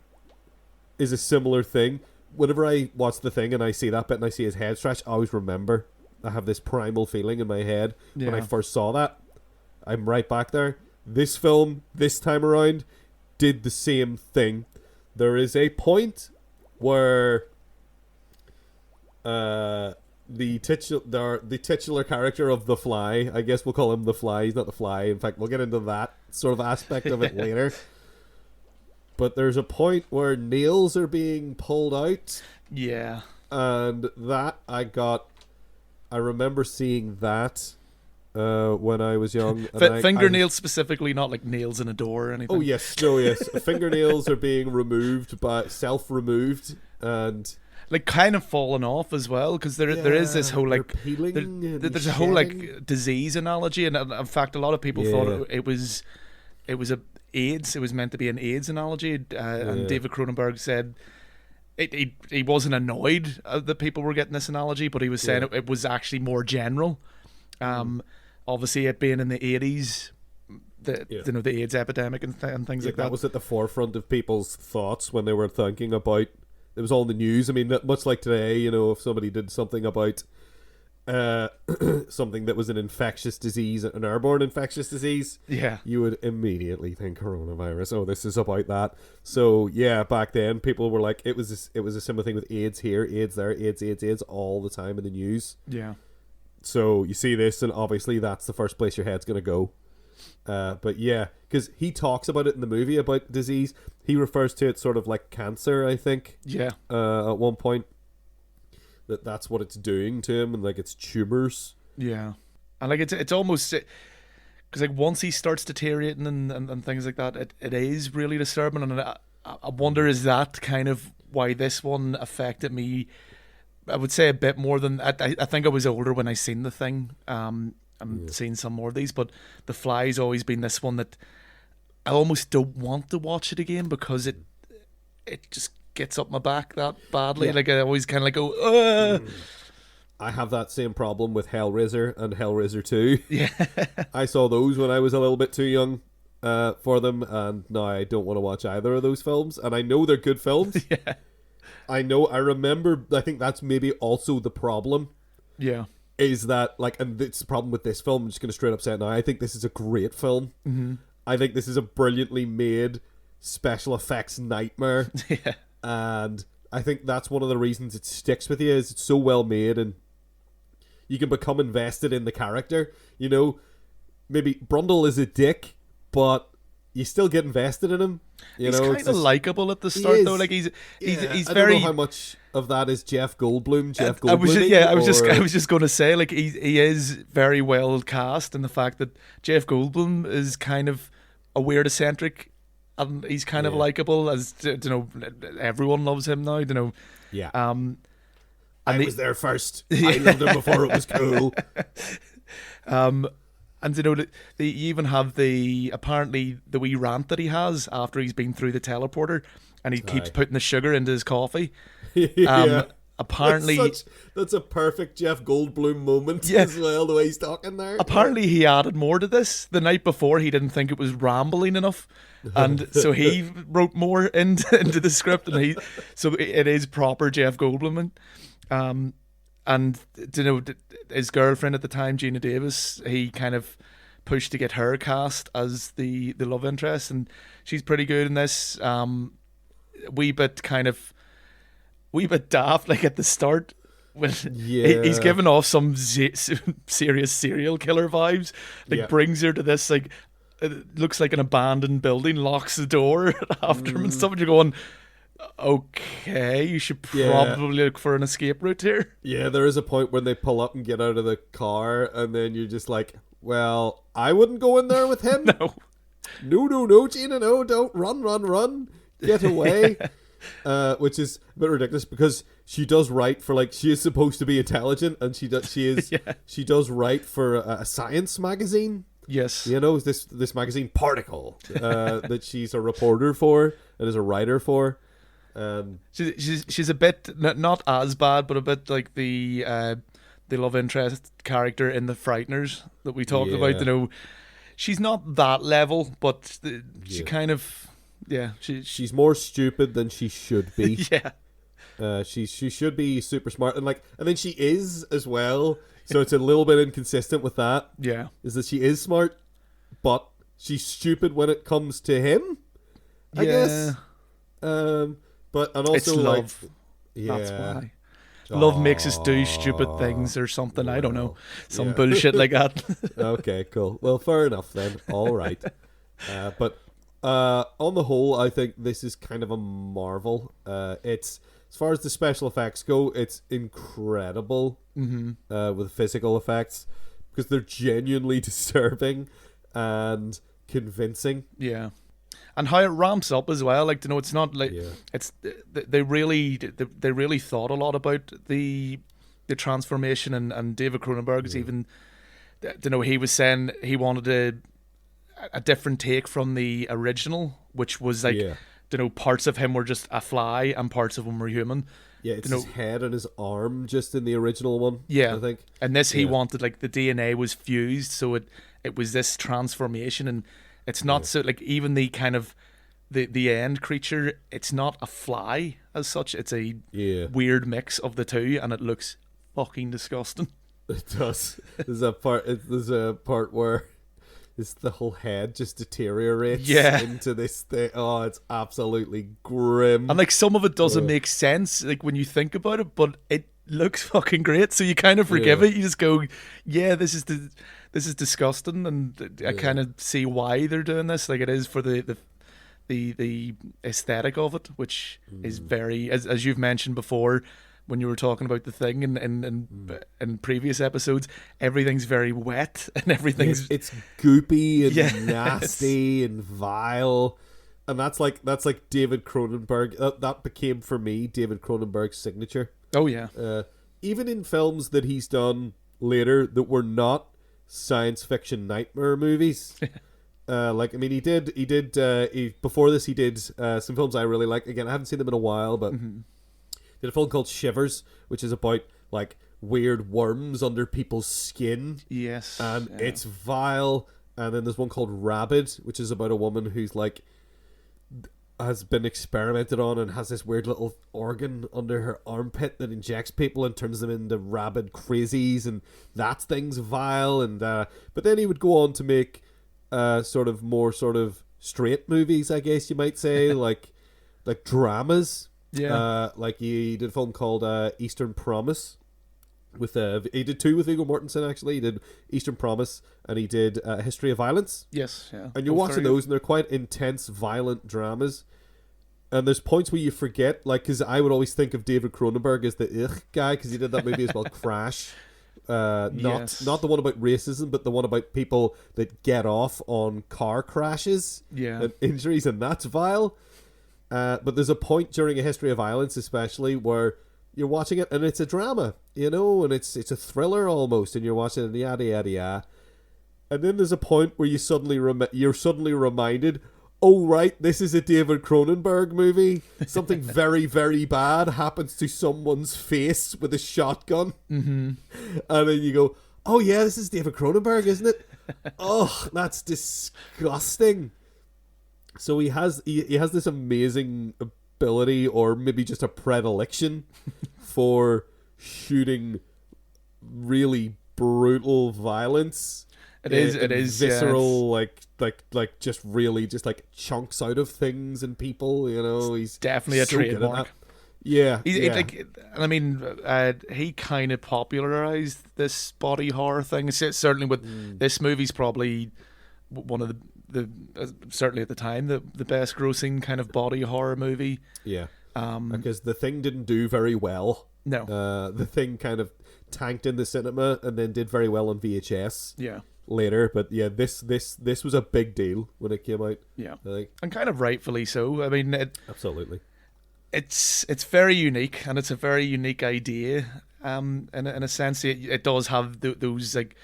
[SPEAKER 1] is a similar thing. Whenever I watch The Thing and I see that bit and I see his head stretch, I always remember. I have this primal feeling in my head when I first saw that. I'm right back there. This film, this time around, did the same thing. There is a point where the titular character of The Fly, I guess we'll call him The Fly, he's not The Fly, in fact we'll get into that sort of aspect of it later, but there's a point where nails are being pulled out, and that I remember seeing that when I was young.
[SPEAKER 2] Fingernails specifically, not like nails in a door or anything.
[SPEAKER 1] Oh yes. Fingernails are being self-removed, and
[SPEAKER 2] like kind of falling off as well, because there is this whole like there's a whole like disease analogy, and in fact a lot of people thought it was AIDS. It was meant to be an AIDS analogy, and David Cronenberg said he wasn't annoyed that people were getting this analogy, but he was saying it was actually more general. Obviously, it being in the 80s, the AIDS epidemic and things like that.
[SPEAKER 1] That was at the forefront of people's thoughts when they were thinking about. It was all in the news. I mean, much like today, if somebody did something about something that was an infectious disease, an airborne infectious disease, you would immediately think coronavirus. Oh, this is about that. So back then people were like, it was a similar thing with AIDS here, AIDS there, AIDS all the time in the news.
[SPEAKER 2] Yeah.
[SPEAKER 1] So you see this, and obviously that's the first place your head's gonna go. But because he talks about it in the movie about disease, he refers to it sort of like cancer, I think.
[SPEAKER 2] Yeah.
[SPEAKER 1] At one point, that's what it's doing to him, and like it's tumors.
[SPEAKER 2] Yeah, and like it's almost because like once he starts deteriorating and things like that, it is really disturbing. And I wonder, is that kind of why this one affected me? I would say a bit more than I think I was older when I seen the thing. I'm seeing some more of these, but The Fly's always been this one that I almost don't want to watch it again because it just gets up my back that badly. Like I always kind of like go, ugh.
[SPEAKER 1] I have that same problem with Hellraiser and Hellraiser 2.
[SPEAKER 2] Yeah.
[SPEAKER 1] I saw those when I was a little bit too young for them, and now I don't want to watch either of those films. And I know they're good films.
[SPEAKER 2] Yeah.
[SPEAKER 1] I remember, I think that's maybe also the problem.
[SPEAKER 2] Yeah.
[SPEAKER 1] Is that, like, and it's the problem with this film, I'm just going to straight up say it now, I think this is a great film.
[SPEAKER 2] Mm-hmm.
[SPEAKER 1] I think this is a brilliantly made special effects nightmare.
[SPEAKER 2] Yeah.
[SPEAKER 1] And I think that's one of the reasons it sticks with you, is it's so well made, and you can become invested in the character. Maybe Brundle is a dick, but you still get invested in him.
[SPEAKER 2] He's kind of likable at the start, though. Like he's
[SPEAKER 1] I
[SPEAKER 2] very.
[SPEAKER 1] don't know how much of that is Jeff Goldblum.
[SPEAKER 2] I was just going to say, like he is very well cast in the fact that Jeff Goldblum is kind of a weird eccentric. And he's kind of likable, as everyone loves him now.
[SPEAKER 1] Yeah.
[SPEAKER 2] I
[SPEAKER 1] was there first. I loved him before it was cool.
[SPEAKER 2] And they even have apparently the wee rant that he has after he's been through the teleporter, and he keeps putting the sugar into his coffee. Apparently,
[SPEAKER 1] that's a perfect Jeff Goldblum moment as well, the way he's talking there.
[SPEAKER 2] Apparently, he added more to this. The night before, he didn't think it was rambling enough, and so he wrote more into the script. And so it is proper Jeff Goldblum. And his girlfriend at the time, Gina Davis, he kind of pushed to get her cast as the love interest, and she's pretty good in this. Wee bit daft, like at the start when he's giving off some serious serial killer vibes. Like brings her to this, like it looks like an abandoned building, locks the door after him and stuff. And you're going, okay, you should probably look for an escape route here. Yeah,
[SPEAKER 1] there is a point when they pull up and get out of the car, and then you're just like, well, I wouldn't go in there with him. No, Gina, no, don't run, get away. Which is a bit ridiculous because she does write for, like, she is supposed to be intelligent, and she does write for a science magazine.
[SPEAKER 2] Yes,
[SPEAKER 1] this magazine Particle that she's a reporter for and is a writer for.
[SPEAKER 2] She's a bit not as bad, but a bit like the love interest character in The Frighteners that we talked about. She's not that level, but she kind of she's
[SPEAKER 1] more stupid than she should be. She should be super smart, and then she is as well. So it's a little bit inconsistent with that.
[SPEAKER 2] Yeah,
[SPEAKER 1] is that she is smart, but she's stupid when it comes to him. I guess. But and also
[SPEAKER 2] it's love. That's why. Love makes us do stupid things or something. I don't know. Some bullshit like that.
[SPEAKER 1] Okay, cool. Well, fair enough then. All right. But on the whole, I think this is kind of a marvel. It's, as far as the special effects go, it's incredible with physical effects, because they're genuinely disturbing and convincing.
[SPEAKER 2] Yeah. And how it ramps up as well, like, it's not like it's they really thought a lot about the transformation, and David Cronenberg is even, he was saying he wanted to a different take from the original, which was like, parts of him were just a fly and parts of him were human.
[SPEAKER 1] Yeah, it's his head and his arm just in the original one.
[SPEAKER 2] Yeah,
[SPEAKER 1] I think.
[SPEAKER 2] And this, he wanted, like, the DNA was fused, so it was this transformation, and it's not so, like, even the kind of the end creature, it's not a fly as such. It's a weird mix of the two, and it looks fucking disgusting.
[SPEAKER 1] It does. There's a part where the whole head just deteriorates into this thing. Oh, it's absolutely grim.
[SPEAKER 2] And like some of it doesn't make sense, like when you think about it, but it looks fucking great. So you kind of forgive it. You just go, yeah, this is disgusting, and I kind of see why they're doing this. Like, it is for the aesthetic of it, which is very, as you've mentioned before, when you were talking about The Thing in previous episodes, everything's very wet and everything's
[SPEAKER 1] it's goopy and nasty and vile, and that's like David Cronenberg. That became for me David Cronenberg's signature.
[SPEAKER 2] Oh yeah.
[SPEAKER 1] Even in films that he's done later that were not science fiction nightmare movies. Like, I mean, he did before this he did some films I really like. Again, I haven't seen them in a while, but. Did a film called Shivers, which is about like weird worms under people's skin.
[SPEAKER 2] Yes.
[SPEAKER 1] And it's vile. And then there's one called Rabid, which is about a woman who's like has been experimented on and has this weird little organ under her armpit that injects people and turns them into rabid crazies, and that thing's vile. And but then he would go on to make sort of more sort of straight movies, I guess you might say, like dramas.
[SPEAKER 2] Yeah,
[SPEAKER 1] like he did a film called Eastern Promise with he did two with Viggo Mortensen actually. He did Eastern Promise and he did History of Violence.
[SPEAKER 2] Yes, yeah.
[SPEAKER 1] And you're watching those and they're quite intense, violent dramas. And there's points where you forget, like, because I would always think of David Cronenberg as the guy because he did that movie as well, Crash. Not the one about racism, but the one about people that get off on car crashes and injuries, and that's vile. But there's a point during A History of Violence especially where you're watching it and it's a drama, and it's a thriller almost, and you're watching it and yada yada yada. And then there's a point where you're suddenly reminded, oh right, this is a David Cronenberg movie. Something very, very bad happens to someone's face with a shotgun. Mm-hmm. And then you go, oh yeah, this is David Cronenberg, isn't it? Oh, that's disgusting. So he has this amazing ability, or maybe just a predilection, for shooting really brutal violence.
[SPEAKER 2] It is
[SPEAKER 1] visceral, like just really just like chunks out of things and people. He's
[SPEAKER 2] definitely a trademark.
[SPEAKER 1] Yeah,
[SPEAKER 2] I mean, he kind of popularized this body horror thing. Certainly with this movie's probably one of the certainly at the time the best grossing kind of body horror movie.
[SPEAKER 1] Yeah, because The Thing didn't do very well.
[SPEAKER 2] No,
[SPEAKER 1] The Thing kind of tanked in the cinema and then did very well on VHS.
[SPEAKER 2] Yeah.
[SPEAKER 1] Later, but yeah, this was a big deal when it came out.
[SPEAKER 2] Yeah,
[SPEAKER 1] I think.
[SPEAKER 2] And kind of rightfully so. I mean,
[SPEAKER 1] absolutely. It's
[SPEAKER 2] very unique, and it's a very unique idea. In a sense, it does have those like,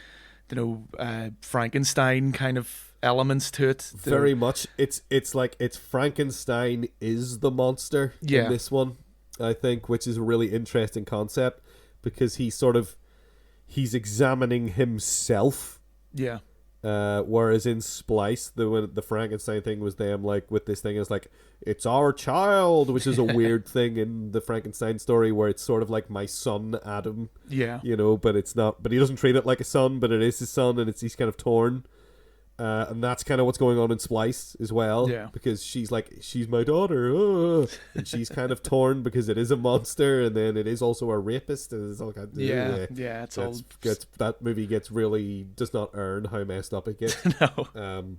[SPEAKER 2] Frankenstein kind of elements to it.
[SPEAKER 1] Very much. It's Frankenstein is the monster in this one, I think, which is a really interesting concept because he's examining himself.
[SPEAKER 2] Yeah.
[SPEAKER 1] Whereas in Splice, the Frankenstein thing was them like with this thing is like, it's our child, which is a weird thing in the Frankenstein story where it's sort of like my son Adam.
[SPEAKER 2] Yeah.
[SPEAKER 1] But it's not. But he doesn't treat it like a son, but it is his son, and he's kind of torn. And that's kind of what's going on in Splice as well.
[SPEAKER 2] Yeah.
[SPEAKER 1] Because she's my daughter, and she's kind of torn because it is a monster, and then it is also a rapist, and it's all kind of that movie does not earn how messed up it gets.
[SPEAKER 2] No.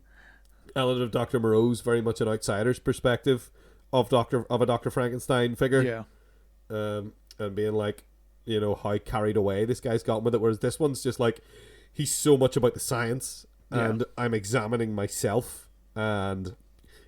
[SPEAKER 1] Element of Dr. Moreau's very much an outsider's perspective of a Dr. Frankenstein figure.
[SPEAKER 2] Yeah.
[SPEAKER 1] And being like, how carried away this guy's gotten with it, whereas this one's just like, he's so much about the science. And I'm examining myself, and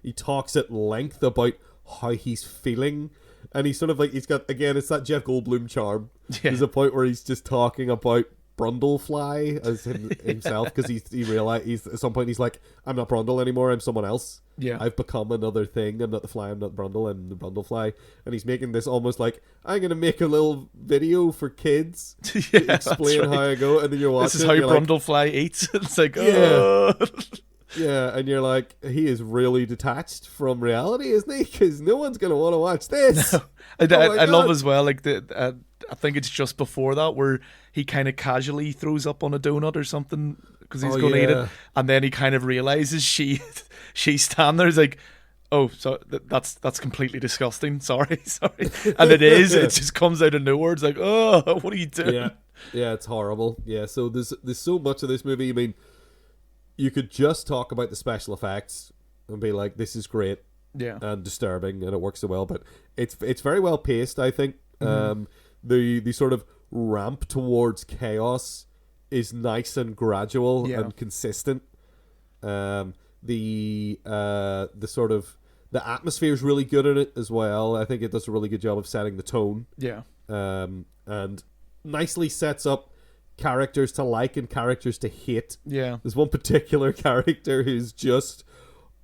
[SPEAKER 1] he talks at length about how he's feeling, and he's sort of like, he's got, again, it's that Jeff Goldblum charm. There's a point where he's just talking about Brundlefly as himself, because he realized at some point he's like, I'm not Brundle anymore, I'm someone else.
[SPEAKER 2] Yeah.
[SPEAKER 1] I've become another thing. I'm not the fly, I'm not Brundle, I'm the Brundlefly. And he's making this almost like, I'm gonna make a little video for kids to explain how I go, and then you're watching.
[SPEAKER 2] This is how Brundlefly eats. It's like,
[SPEAKER 1] Yeah, and you're like, he is really detached from reality, isn't he? Because no one's going to want to watch this. No.
[SPEAKER 2] I love as well, like, I think it's just before that where he kind of casually throws up on a donut or something because he's going to eat it. And then he kind of realizes she's standing there. He's like, oh, so that's completely disgusting. Sorry. And it is. It just comes out of nowhere. It's like, oh, what are you doing?
[SPEAKER 1] Yeah, it's horrible. Yeah, so there's so much of this movie. I mean, you could just talk about the special effects and be like, this is great and disturbing, and it works so well, but it's very well paced, I think. The sort of ramp towards chaos is nice and gradual and consistent. The sort of the atmosphere is really good in it as well. I think it does a really good job of setting the tone. And nicely sets up characters to like and characters to hate. There's one particular character who's just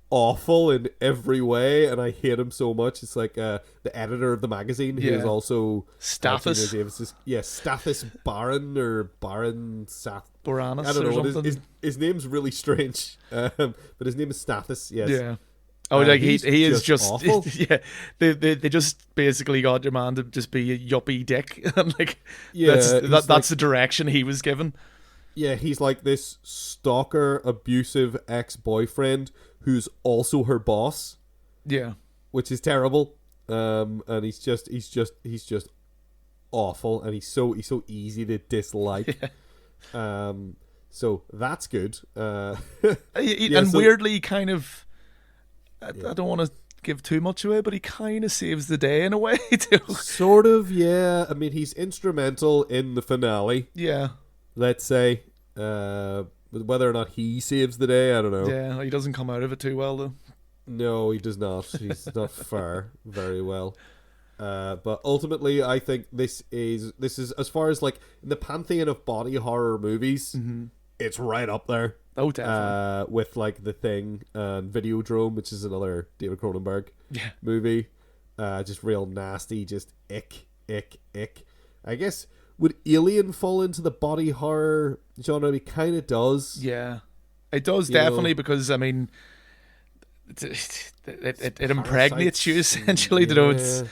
[SPEAKER 1] awful in every way, and I hate him so much. It's like the editor of the magazine, who is also
[SPEAKER 2] Stathis.
[SPEAKER 1] Stathis Baron or Baron
[SPEAKER 2] Boranus.
[SPEAKER 1] I don't know. His name's really strange, but his name is Stathis. Yes.
[SPEAKER 2] Yeah. Oh, like he is just
[SPEAKER 1] awful.
[SPEAKER 2] They just basically got your man to just be a yuppie dick, and like that's the direction he was given.
[SPEAKER 1] Yeah, he's like this stalker, abusive ex-boyfriend who's also her boss.
[SPEAKER 2] Yeah,
[SPEAKER 1] which is terrible. And he's just awful, and he's so easy to dislike. So that's good.
[SPEAKER 2] Weirdly, kind of. I don't want to give too much away, but he kind of saves the day in a way too.
[SPEAKER 1] Sort of, yeah. I mean, he's instrumental in the finale.
[SPEAKER 2] Yeah.
[SPEAKER 1] Let's say. Whether or not he saves the day, I don't know.
[SPEAKER 2] Yeah, he doesn't come out of it too well, though.
[SPEAKER 1] No, he does not. He's not far very well. But ultimately, I think this is as far as like in the pantheon of body horror movies, it's right up there.
[SPEAKER 2] Oh, definitely.
[SPEAKER 1] With like The Thing and Videodrome, which is another David Cronenberg movie. Just real nasty, just ick. I guess, would Alien fall into the body horror genre? It kind of does.
[SPEAKER 2] Yeah. It does, definitely, because, I mean, it impregnates you, essentially. That's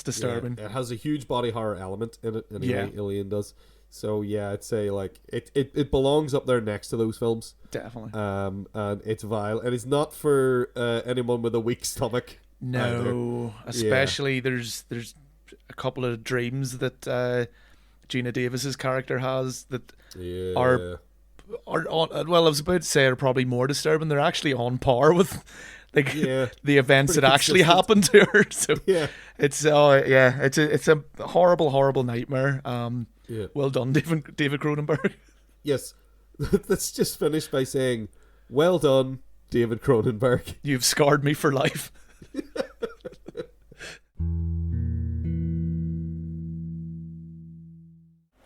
[SPEAKER 2] disturbing.
[SPEAKER 1] Yeah, it has a huge body horror element in it, anyway, Alien does. So yeah, I'd say like it belongs up there next to those films.
[SPEAKER 2] Definitely.
[SPEAKER 1] And it's vile, and it's not for anyone with a weak stomach.
[SPEAKER 2] No, either. Especially there's a couple of dreams that Gina Davis's character has that are on. Well, I was about to say are probably more disturbing. They're actually on par with like the events that actually happened to her. So it's a horrible nightmare. Well done, David Cronenberg.
[SPEAKER 1] Yes. Let's just finish by saying, well done, David Cronenberg.
[SPEAKER 2] You've scarred me for life.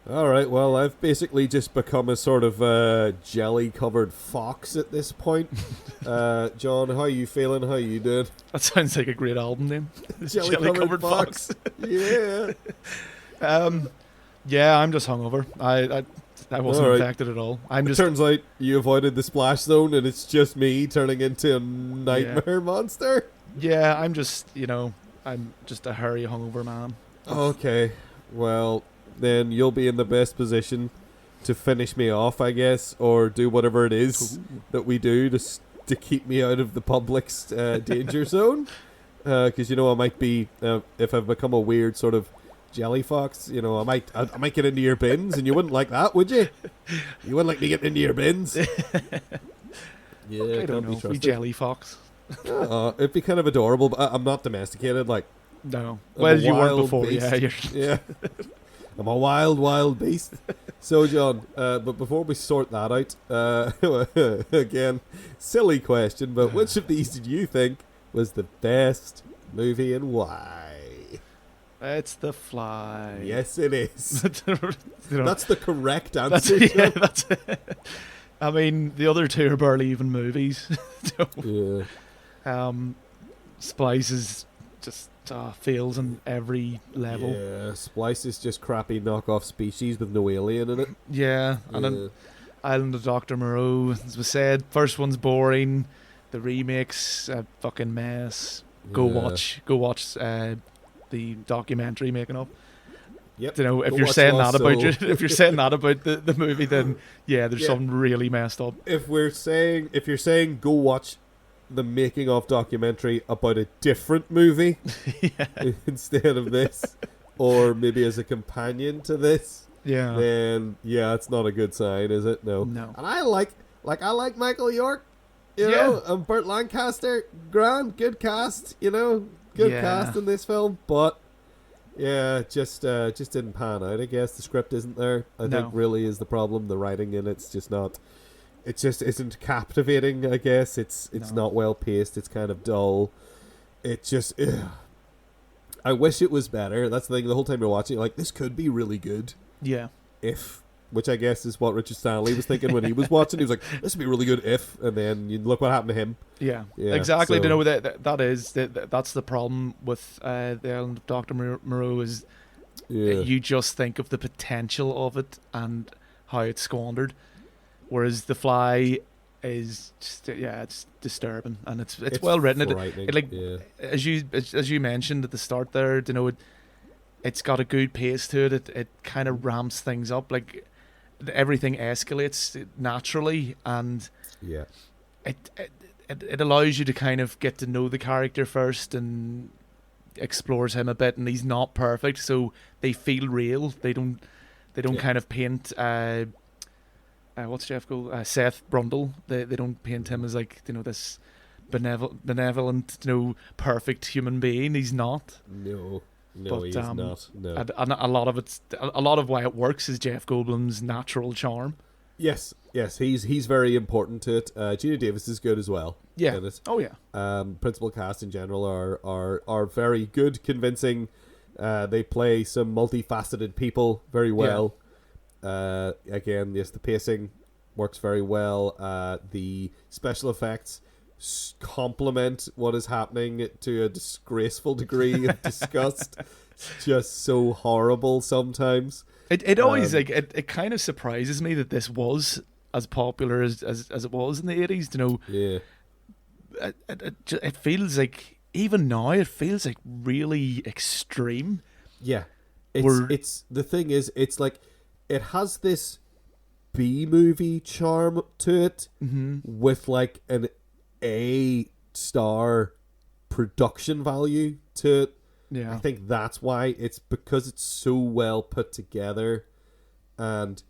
[SPEAKER 1] Alright, well, I've basically just become a sort of jelly-covered fox at this point. John, how are you feeling? How are you doing?
[SPEAKER 2] That sounds like a great album name.
[SPEAKER 1] Jelly-covered fox. Yeah.
[SPEAKER 2] Yeah, I'm just hungover. I wasn't affected at all.
[SPEAKER 1] It turns out you avoided the splash zone, and it's just me turning into a nightmare monster.
[SPEAKER 2] Yeah, I'm just a hairy hungover man.
[SPEAKER 1] Okay, well, then you'll be in the best position to finish me off, I guess, or do whatever it is that we do to keep me out of the public's danger zone. Because I might be if I've become a weird sort of jelly fox, I might get into your bins, and you wouldn't like that, would you? You wouldn't like me getting into your bins. Yeah,
[SPEAKER 2] I don't know. We jelly fox.
[SPEAKER 1] It'd be kind of adorable, but I'm not domesticated. Like,
[SPEAKER 2] no. Well, you weren't before.
[SPEAKER 1] Beast. Yeah. I'm a wild beast. So, John, but before we sort that out, again, silly question, but which of these did you think was the best movie, and why?
[SPEAKER 2] It's The Fly.
[SPEAKER 1] Yes, it is.
[SPEAKER 2] You know,
[SPEAKER 1] That's the correct answer.
[SPEAKER 2] That's it. I mean, the other two are barely even movies.
[SPEAKER 1] Yeah.
[SPEAKER 2] Splice is just fails on every level.
[SPEAKER 1] Yeah, Splice is just crappy knockoff Species with no alien in it.
[SPEAKER 2] Yeah, and then Island of Dr. Moreau, as we said, first one's boring. The remake's a fucking mess. Go watch the documentary making up.
[SPEAKER 1] Yep.
[SPEAKER 2] You know, if you're saying that about the movie, then there's something really messed up.
[SPEAKER 1] If you're saying go watch the making of documentary about a different movie instead of this, or maybe as a companion to this, then it's not a good sign, is it? No. And I like Michael York, you know, and Burt Lancaster, good cast, you know, cast in this film, but just didn't pan out. I guess the script isn't there. I think really is the problem. The writing in it's just not. It just isn't captivating. I guess it's not well paced. It's kind of dull. It just. I wish it was better. That's the thing. The whole time you're watching, like, this could be really good. Yeah. Which I guess is what Richard Stanley was thinking when he was watching. He was like, "This would be really good if," and then you look what happened to him. Yeah,
[SPEAKER 2] exactly. So, you know, that's the problem with the Island of Dr. Moreau is you just think of the potential of it and how it's squandered, whereas The Fly is just, it's disturbing and it's well written. As you mentioned at the start there, you know, it's got a good pace to it. It kind of ramps things up. Like, everything escalates naturally, and it allows you to kind of get to know the character first and explores him a bit. And he's not perfect, so they feel real. They don't kind of paint what's Jeff Gold? Seth Brundle. They don't paint him as, like, you know, this benevolent, you know, perfect human being. He's not.
[SPEAKER 1] No, he's not. No.
[SPEAKER 2] And a lot of why it works is Jeff Goldblum's natural charm.
[SPEAKER 1] Yes, he's very important to it. Gina Davis is good as well.
[SPEAKER 2] Yeah.
[SPEAKER 1] In it.
[SPEAKER 2] Oh yeah.
[SPEAKER 1] Principal cast in general are very good, convincing. They play some multifaceted people very well. Again, yes, the pacing works very well. The special effects complement what is happening to a disgraceful degree of disgust. Just so horrible sometimes.
[SPEAKER 2] It always it kind of surprises me that this was as popular as it was in the 80s. You know, it feels like, even now, it feels like really extreme. Yeah,
[SPEAKER 1] it's the thing is, it's like it has this B-movie charm to it, with like an A-star production value to it. I think that's why. It's because it's so well put together, and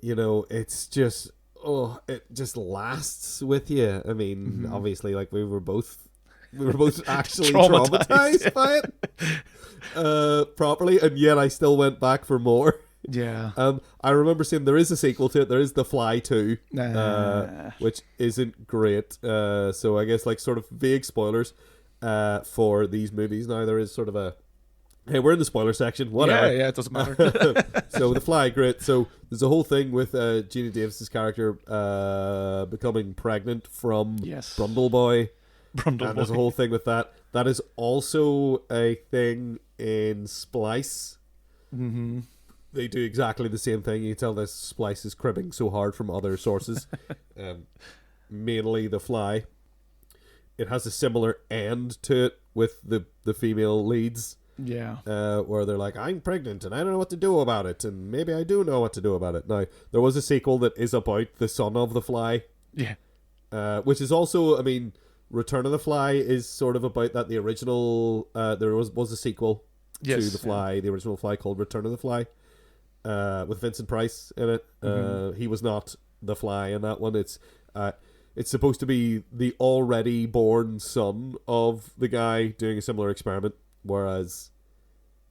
[SPEAKER 1] you know, it's just it just lasts with you. I mean, obviously, like, we were both actually traumatized by it properly, and yet I still went back for more.
[SPEAKER 2] Yeah.
[SPEAKER 1] I remember saying there is a sequel to it. There is The Fly 2, which isn't great. So I guess, like, sort of vague spoilers for these movies. Now there is sort of a, hey, we're in the spoiler section. Whatever.
[SPEAKER 2] Yeah, it doesn't matter.
[SPEAKER 1] So The Fly, great. So there's a whole thing with Gina Davis's character becoming pregnant from Brundle Boy. And there's a whole thing with that. That is also a thing in Splice. Mm-hmm. They do exactly the same thing. You can tell this Splice is cribbing so hard from other sources. Mainly The Fly. It has a similar end to it with the female leads.
[SPEAKER 2] Yeah.
[SPEAKER 1] Where they're like, I'm pregnant and I don't know what to do about it. And maybe I do know what to do about it. Now, there was a sequel that is about the son of The Fly.
[SPEAKER 2] Yeah.
[SPEAKER 1] Which is also, I mean, Return of the Fly is sort of about that. The original, there was a sequel to The Fly, the original Fly, called Return of the Fly. With Vincent Price in it. He was not the Fly in that one. It's supposed to be the already born son of the guy doing a similar experiment, whereas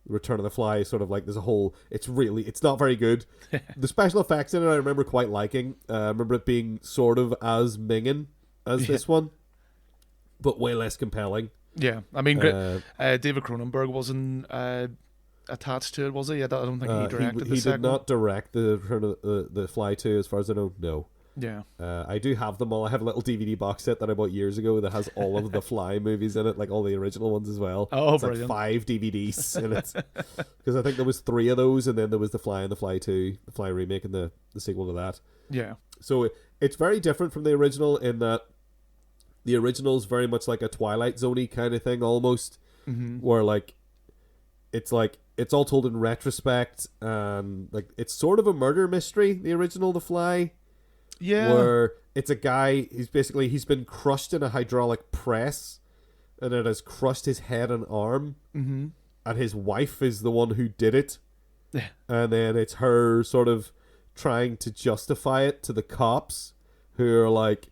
[SPEAKER 1] Return of the Fly is sort of like, there's a whole, it's not very good. The special effects in it I remember quite liking. I remember it being sort of as minging as this one, but way less compelling.
[SPEAKER 2] Yeah, I mean, David Cronenberg wasn't attached to it, was he? I don't think he directed
[SPEAKER 1] he did not direct the Fly 2, as far as I know. No.
[SPEAKER 2] Yeah.
[SPEAKER 1] I do have them all. I have a little DVD box set that I bought years ago that has all of the Fly movies in it, like all the original ones as well.
[SPEAKER 2] Oh,
[SPEAKER 1] it's
[SPEAKER 2] brilliant.
[SPEAKER 1] like 5 DVDs in it. Because I think there was 3 of those, and then there was the Fly and the Fly 2, the Fly remake and the sequel to that.
[SPEAKER 2] Yeah.
[SPEAKER 1] So it's very different from the original in that the original is very much like a Twilight Zone-y kind of thing almost, where it's all told in retrospect, and like it's sort of a murder mystery, the original The Fly.
[SPEAKER 2] Yeah.
[SPEAKER 1] Where it's a guy, he's been crushed in a hydraulic press, and it has crushed his head and arm, and his wife is the one who did it.
[SPEAKER 2] Yeah.
[SPEAKER 1] And then it's her sort of trying to justify it to the cops, who are like,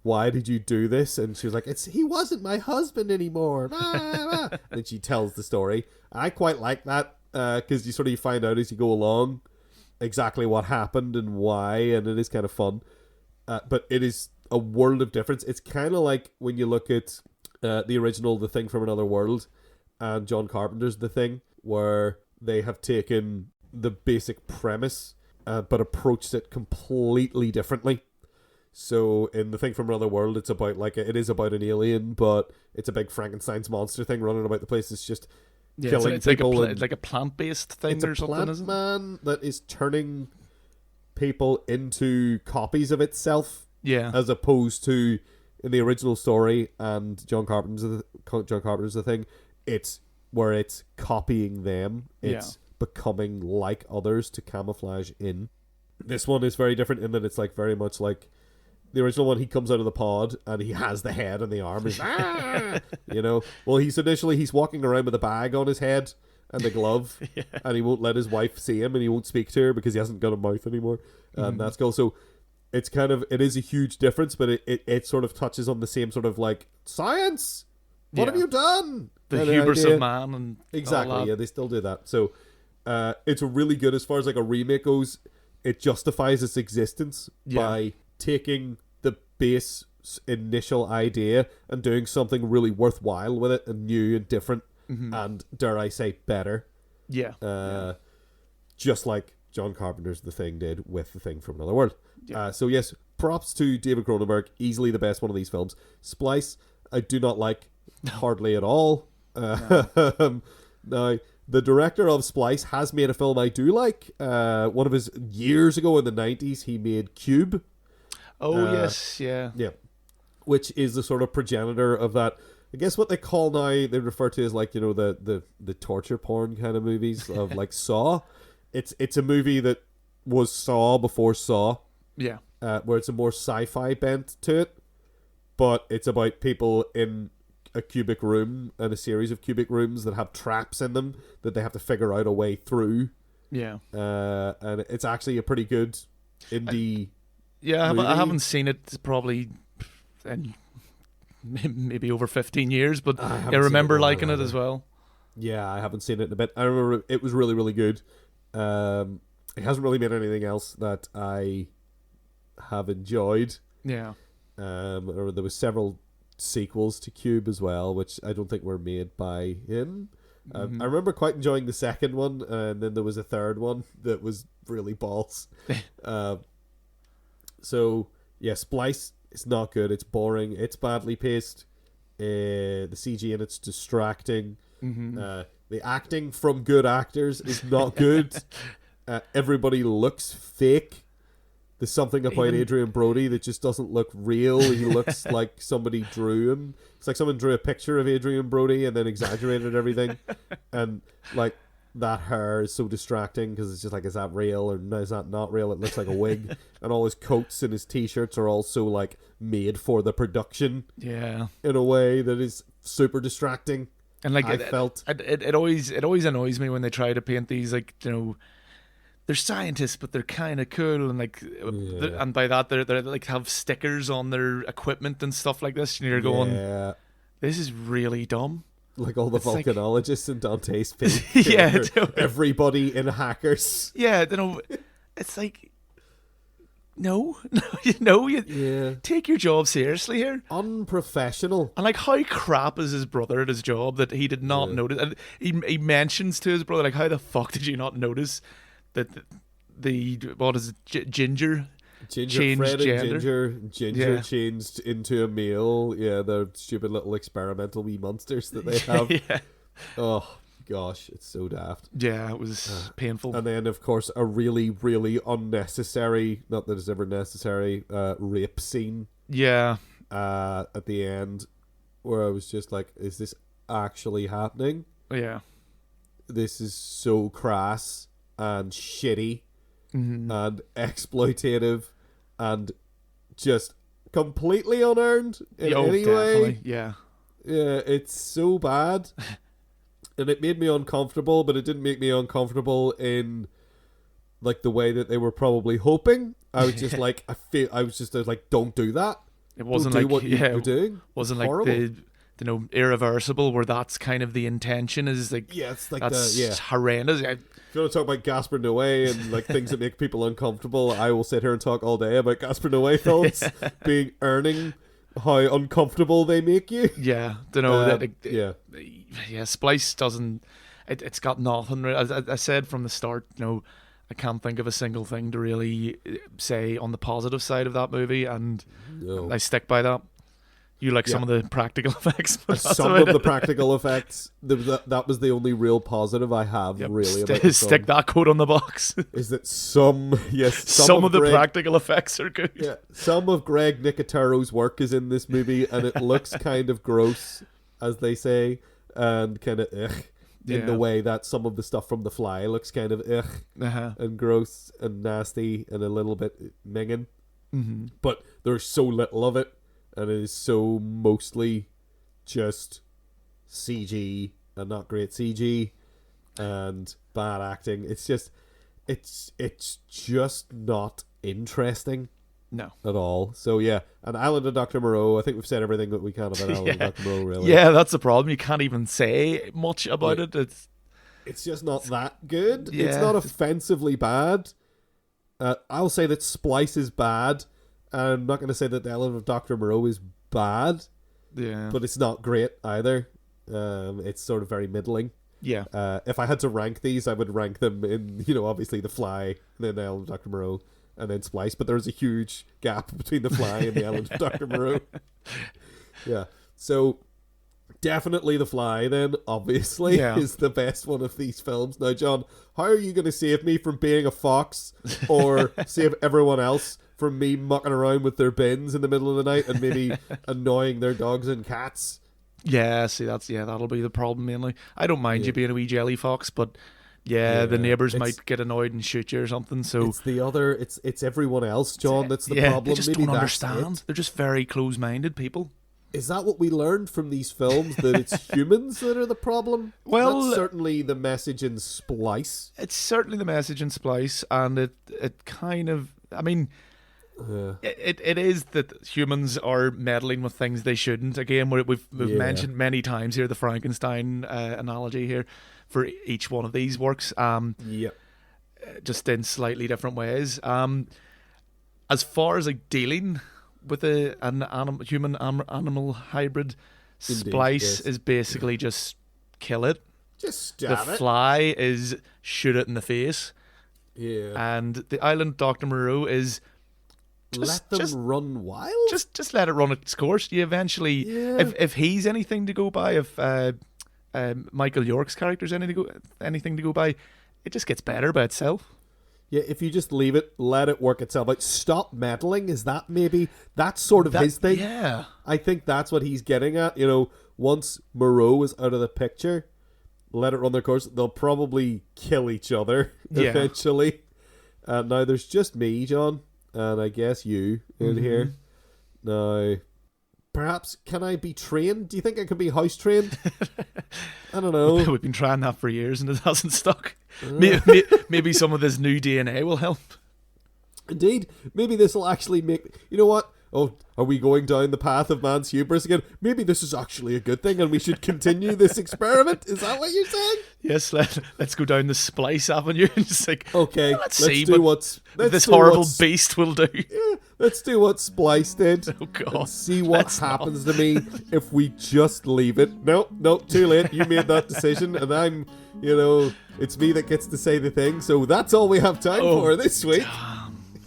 [SPEAKER 1] why did you do this? And she was like, he wasn't my husband anymore. And she tells the story. I quite like that, because you find out as you go along exactly what happened and why, and it is kind of fun. But it is a world of difference. It's kind of like when you look at the original The Thing from Another World and John Carpenter's The Thing, where they have taken the basic premise but approached it completely differently. So in The Thing from Another World, it's about it is about an alien, but it's a big Frankenstein's monster thing running about the place. It's just killing people.
[SPEAKER 2] It's like a plant-based thing
[SPEAKER 1] or something. It's a plant man that is turning people into copies of itself.
[SPEAKER 2] Yeah.
[SPEAKER 1] As opposed to in the original story and John Carpenter's The Thing, it's where it's copying them. It's becoming like others to camouflage in. This one is very different in that it's very much like the original one. He comes out of the pod and he has the head and the arm. He's, Well, he's walking around with a bag on his head and the glove, and he won't let his wife see him, and he won't speak to her because he hasn't got a mouth anymore. And that's cool. So it's it is a huge difference, but it sort of touches on the same sort of science. What have you done?
[SPEAKER 2] The hubris of man and
[SPEAKER 1] exactly.
[SPEAKER 2] All that.
[SPEAKER 1] Yeah, they still do that. So it's really good as far as a remake goes. It justifies its existence by taking the base initial idea and doing something really worthwhile with it and new and different and, dare I say, better.
[SPEAKER 2] Yeah.
[SPEAKER 1] Just like John Carpenter's The Thing did with The Thing from Another World. Yeah. So yes, props to David Cronenberg. Easily the best one of these films. Splice, I do not like hardly at all. No. Now, the director of Splice has made a film I do like. One of his years ago in the 90s, he made Cube.
[SPEAKER 2] Oh, yes, yeah.
[SPEAKER 1] Yeah. Which is the sort of progenitor of that. I guess what they call now, they refer to as the torture porn kind of movies of Saw. It's a movie that was Saw before Saw.
[SPEAKER 2] Yeah.
[SPEAKER 1] Where it's a more sci-fi bent to it. But it's about people in a cubic room and a series of cubic rooms that have traps in them that they have to figure out a way through.
[SPEAKER 2] Yeah.
[SPEAKER 1] And it's actually a pretty good indie
[SPEAKER 2] movie. I haven't seen it probably in maybe over 15 years, but I remember liking it as well.
[SPEAKER 1] Yeah, I haven't seen it in a bit. I remember it was really, really good. It hasn't really made anything else that I have enjoyed.
[SPEAKER 2] Yeah.
[SPEAKER 1] There was several sequels to Cube as well, which I don't think were made by him. I remember quite enjoying the second one, and then there was a third one that was really balls. So yeah, Splice is not good. It's boring. It's badly paced. The CG in it's distracting. The acting from good actors is not good. Everybody looks fake. There's something about Adrian Brody that just doesn't look real. He looks like somebody drew him. It's like someone drew a picture of Adrian Brody and then exaggerated everything. And that hair is so distracting because it's just is that real or is that not real? It looks like a wig. And all his coats and his t-shirts are also made for the production.
[SPEAKER 2] Yeah.
[SPEAKER 1] In a way that is super distracting.
[SPEAKER 2] And it always annoys me when they try to paint these they're scientists, but they're kind of cool, and and by that they're have stickers on their equipment and stuff like this, and you're going, this is really dumb.
[SPEAKER 1] Like all the volcanologists in Dante's Peak.
[SPEAKER 2] Yeah,
[SPEAKER 1] everybody in Hackers.
[SPEAKER 2] Yeah, it's no,
[SPEAKER 1] Yeah.
[SPEAKER 2] take your job seriously here.
[SPEAKER 1] Unprofessional.
[SPEAKER 2] And like, how crap is his brother at his job that he did not notice? And he mentions to his brother, like, how the fuck did you not notice that the what is it, Ginger changed
[SPEAKER 1] Fred
[SPEAKER 2] gender?
[SPEAKER 1] and Ginger changed into a male. Yeah, the stupid little experimental wee monsters that they have.
[SPEAKER 2] Yeah.
[SPEAKER 1] Oh gosh, it's so daft.
[SPEAKER 2] Yeah, it was painful.
[SPEAKER 1] And then, of course, a really, really unnecessary, not that it's ever necessary, rape scene.
[SPEAKER 2] Yeah.
[SPEAKER 1] At the end, where I was just like, is this actually happening?
[SPEAKER 2] Yeah.
[SPEAKER 1] This is so crass and shitty and exploitative and just completely unearned in any way.
[SPEAKER 2] Yeah.
[SPEAKER 1] Yeah, it's so bad. And it made me uncomfortable, but it didn't make me uncomfortable in like the way that they were probably hoping. I was just like, I was like, don't do that.
[SPEAKER 2] It wasn't
[SPEAKER 1] don't
[SPEAKER 2] like
[SPEAKER 1] do what you're doing.
[SPEAKER 2] Wasn't
[SPEAKER 1] it's
[SPEAKER 2] like
[SPEAKER 1] horrible.
[SPEAKER 2] the irreversible, where that's kind of the intention is like.
[SPEAKER 1] Yeah, it's like
[SPEAKER 2] that's horrendous.
[SPEAKER 1] If you want to talk about Gaspar Noé and like things that make people uncomfortable, I will sit here and talk all day about Gaspar Noé films earning how uncomfortable they make you.
[SPEAKER 2] Yeah, don't know
[SPEAKER 1] yeah.
[SPEAKER 2] Splice doesn't. It's got nothing. As I said from the start, I can't think of a single thing to really say on the positive side of that movie, and I stick by that. You like some of the practical effects?
[SPEAKER 1] Some of the practical effects. That was the only real positive I have really about the
[SPEAKER 2] stick that quote on the box.
[SPEAKER 1] Is that some
[SPEAKER 2] of the practical effects are good.
[SPEAKER 1] Yeah, some of Greg Nicotero's work is in this movie, and it looks kind of gross, as they say, and kind of in the way that some of the stuff from The Fly looks kind of and gross and nasty and a little bit minging.
[SPEAKER 2] Mm-hmm.
[SPEAKER 1] But there's so little of it. And it is so mostly just CG and not great CG and bad acting. It's just not interesting.
[SPEAKER 2] No.
[SPEAKER 1] At all. So yeah, and Island of Dr. Moreau, I think we've said everything that we can about Island of Dr. Moreau, really.
[SPEAKER 2] Yeah, that's the problem. You can't even say much about it.
[SPEAKER 1] It's just not that good.
[SPEAKER 2] Yeah.
[SPEAKER 1] It's not offensively bad. I'll say that Splice is bad. I'm not going to say that the Island of Dr. Moreau is bad, but it's not great either. It's sort of very middling.
[SPEAKER 2] Yeah.
[SPEAKER 1] If I had to rank these, I would rank them in, obviously The Fly, and then the Island of Dr. Moreau, and then Splice. But there's a huge gap between The Fly and the Island of Dr. Moreau. Yeah. So definitely The Fly, then, obviously, is the best one of these films. Now, John, how are you going to save me from being a fox or save everyone else from me mucking around with their bins in the middle of the night and maybe annoying their dogs and cats?
[SPEAKER 2] Yeah, see, that'll be the problem mainly. I don't mind you being a wee jelly fox, but the neighbours might get annoyed and shoot you or something. So
[SPEAKER 1] it's everyone else, John. That's the problem.
[SPEAKER 2] They just don't understand. They're just very close-minded people.
[SPEAKER 1] Is that what we learned from these films? That it's humans that are the problem?
[SPEAKER 2] Well,
[SPEAKER 1] that's certainly the message in Splice.
[SPEAKER 2] It's certainly the message in Splice, and it kind of, I mean, it is that humans are meddling with things they shouldn't. Again, we've mentioned many times here the Frankenstein analogy here for each one of these works. Just in slightly different ways. As far as like dealing with an human animal hybrid, Splice is basically just kill it.
[SPEAKER 1] Just stab it.
[SPEAKER 2] The Fly is shoot it in the face.
[SPEAKER 1] Yeah.
[SPEAKER 2] And the Island Dr. Moreau is
[SPEAKER 1] let them run wild.
[SPEAKER 2] Just let it run its course. You eventually, if he's anything to go by, if Michael York's character's anything to go by, it just gets better by itself.
[SPEAKER 1] Yeah, if you just leave it, let it work itself out. Stop meddling. Is that maybe that's sort of his thing?
[SPEAKER 2] Yeah,
[SPEAKER 1] I think that's what he's getting at. Once Moreau is out of the picture, let it run their course. They'll probably kill each other eventually. Now there's just me, John. And I guess you in here. Now, perhaps, can I be trained? Do you think I can be house trained? I don't know.
[SPEAKER 2] We've been trying that for years and it hasn't stuck. Maybe some of this new DNA will help.
[SPEAKER 1] Indeed. Maybe this will actually make... You know what? oh, are we going down the path of man's hubris again? Maybe this is actually a good thing and we should continue this experiment. Is that what you're saying?
[SPEAKER 2] Yes, let's go down the Splice Avenue and just like,
[SPEAKER 1] okay,
[SPEAKER 2] let's see
[SPEAKER 1] what
[SPEAKER 2] this horrible beast will do.
[SPEAKER 1] Yeah, let's do what Splice did.
[SPEAKER 2] Oh, God.
[SPEAKER 1] And see what happens to me if we just leave it. No, too late. You made that decision and I'm, it's me that gets to say the thing. So that's all we have time for this week.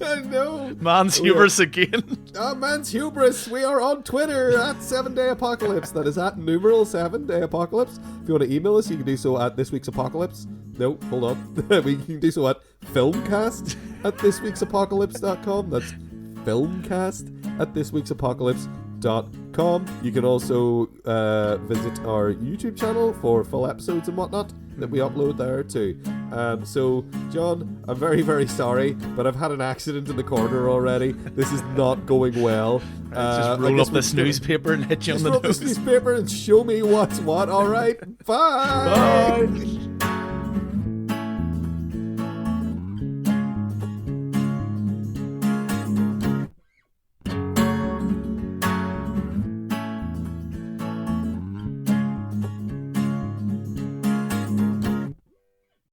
[SPEAKER 1] I know.
[SPEAKER 2] Man's hubris again.
[SPEAKER 1] Man's hubris. We are on Twitter at 7-Day Apocalypse. That is at numeral 7-Day Apocalypse. If you want to email us, you can do so at thisweeksapocalypse. No, hold on. You can do so at filmcast at thisweeksapocalypse.com. That's filmcast at thisweeksapocalypse.com. You can also visit our YouTube channel for full episodes and whatnot that we upload there too. So, John, I'm very, very sorry, but I've had an accident in the corner already. This is not going well.
[SPEAKER 2] Just roll up this newspaper and hit you on the nose.
[SPEAKER 1] Just roll up this newspaper and show me what's what. All right, bye.
[SPEAKER 2] Bye.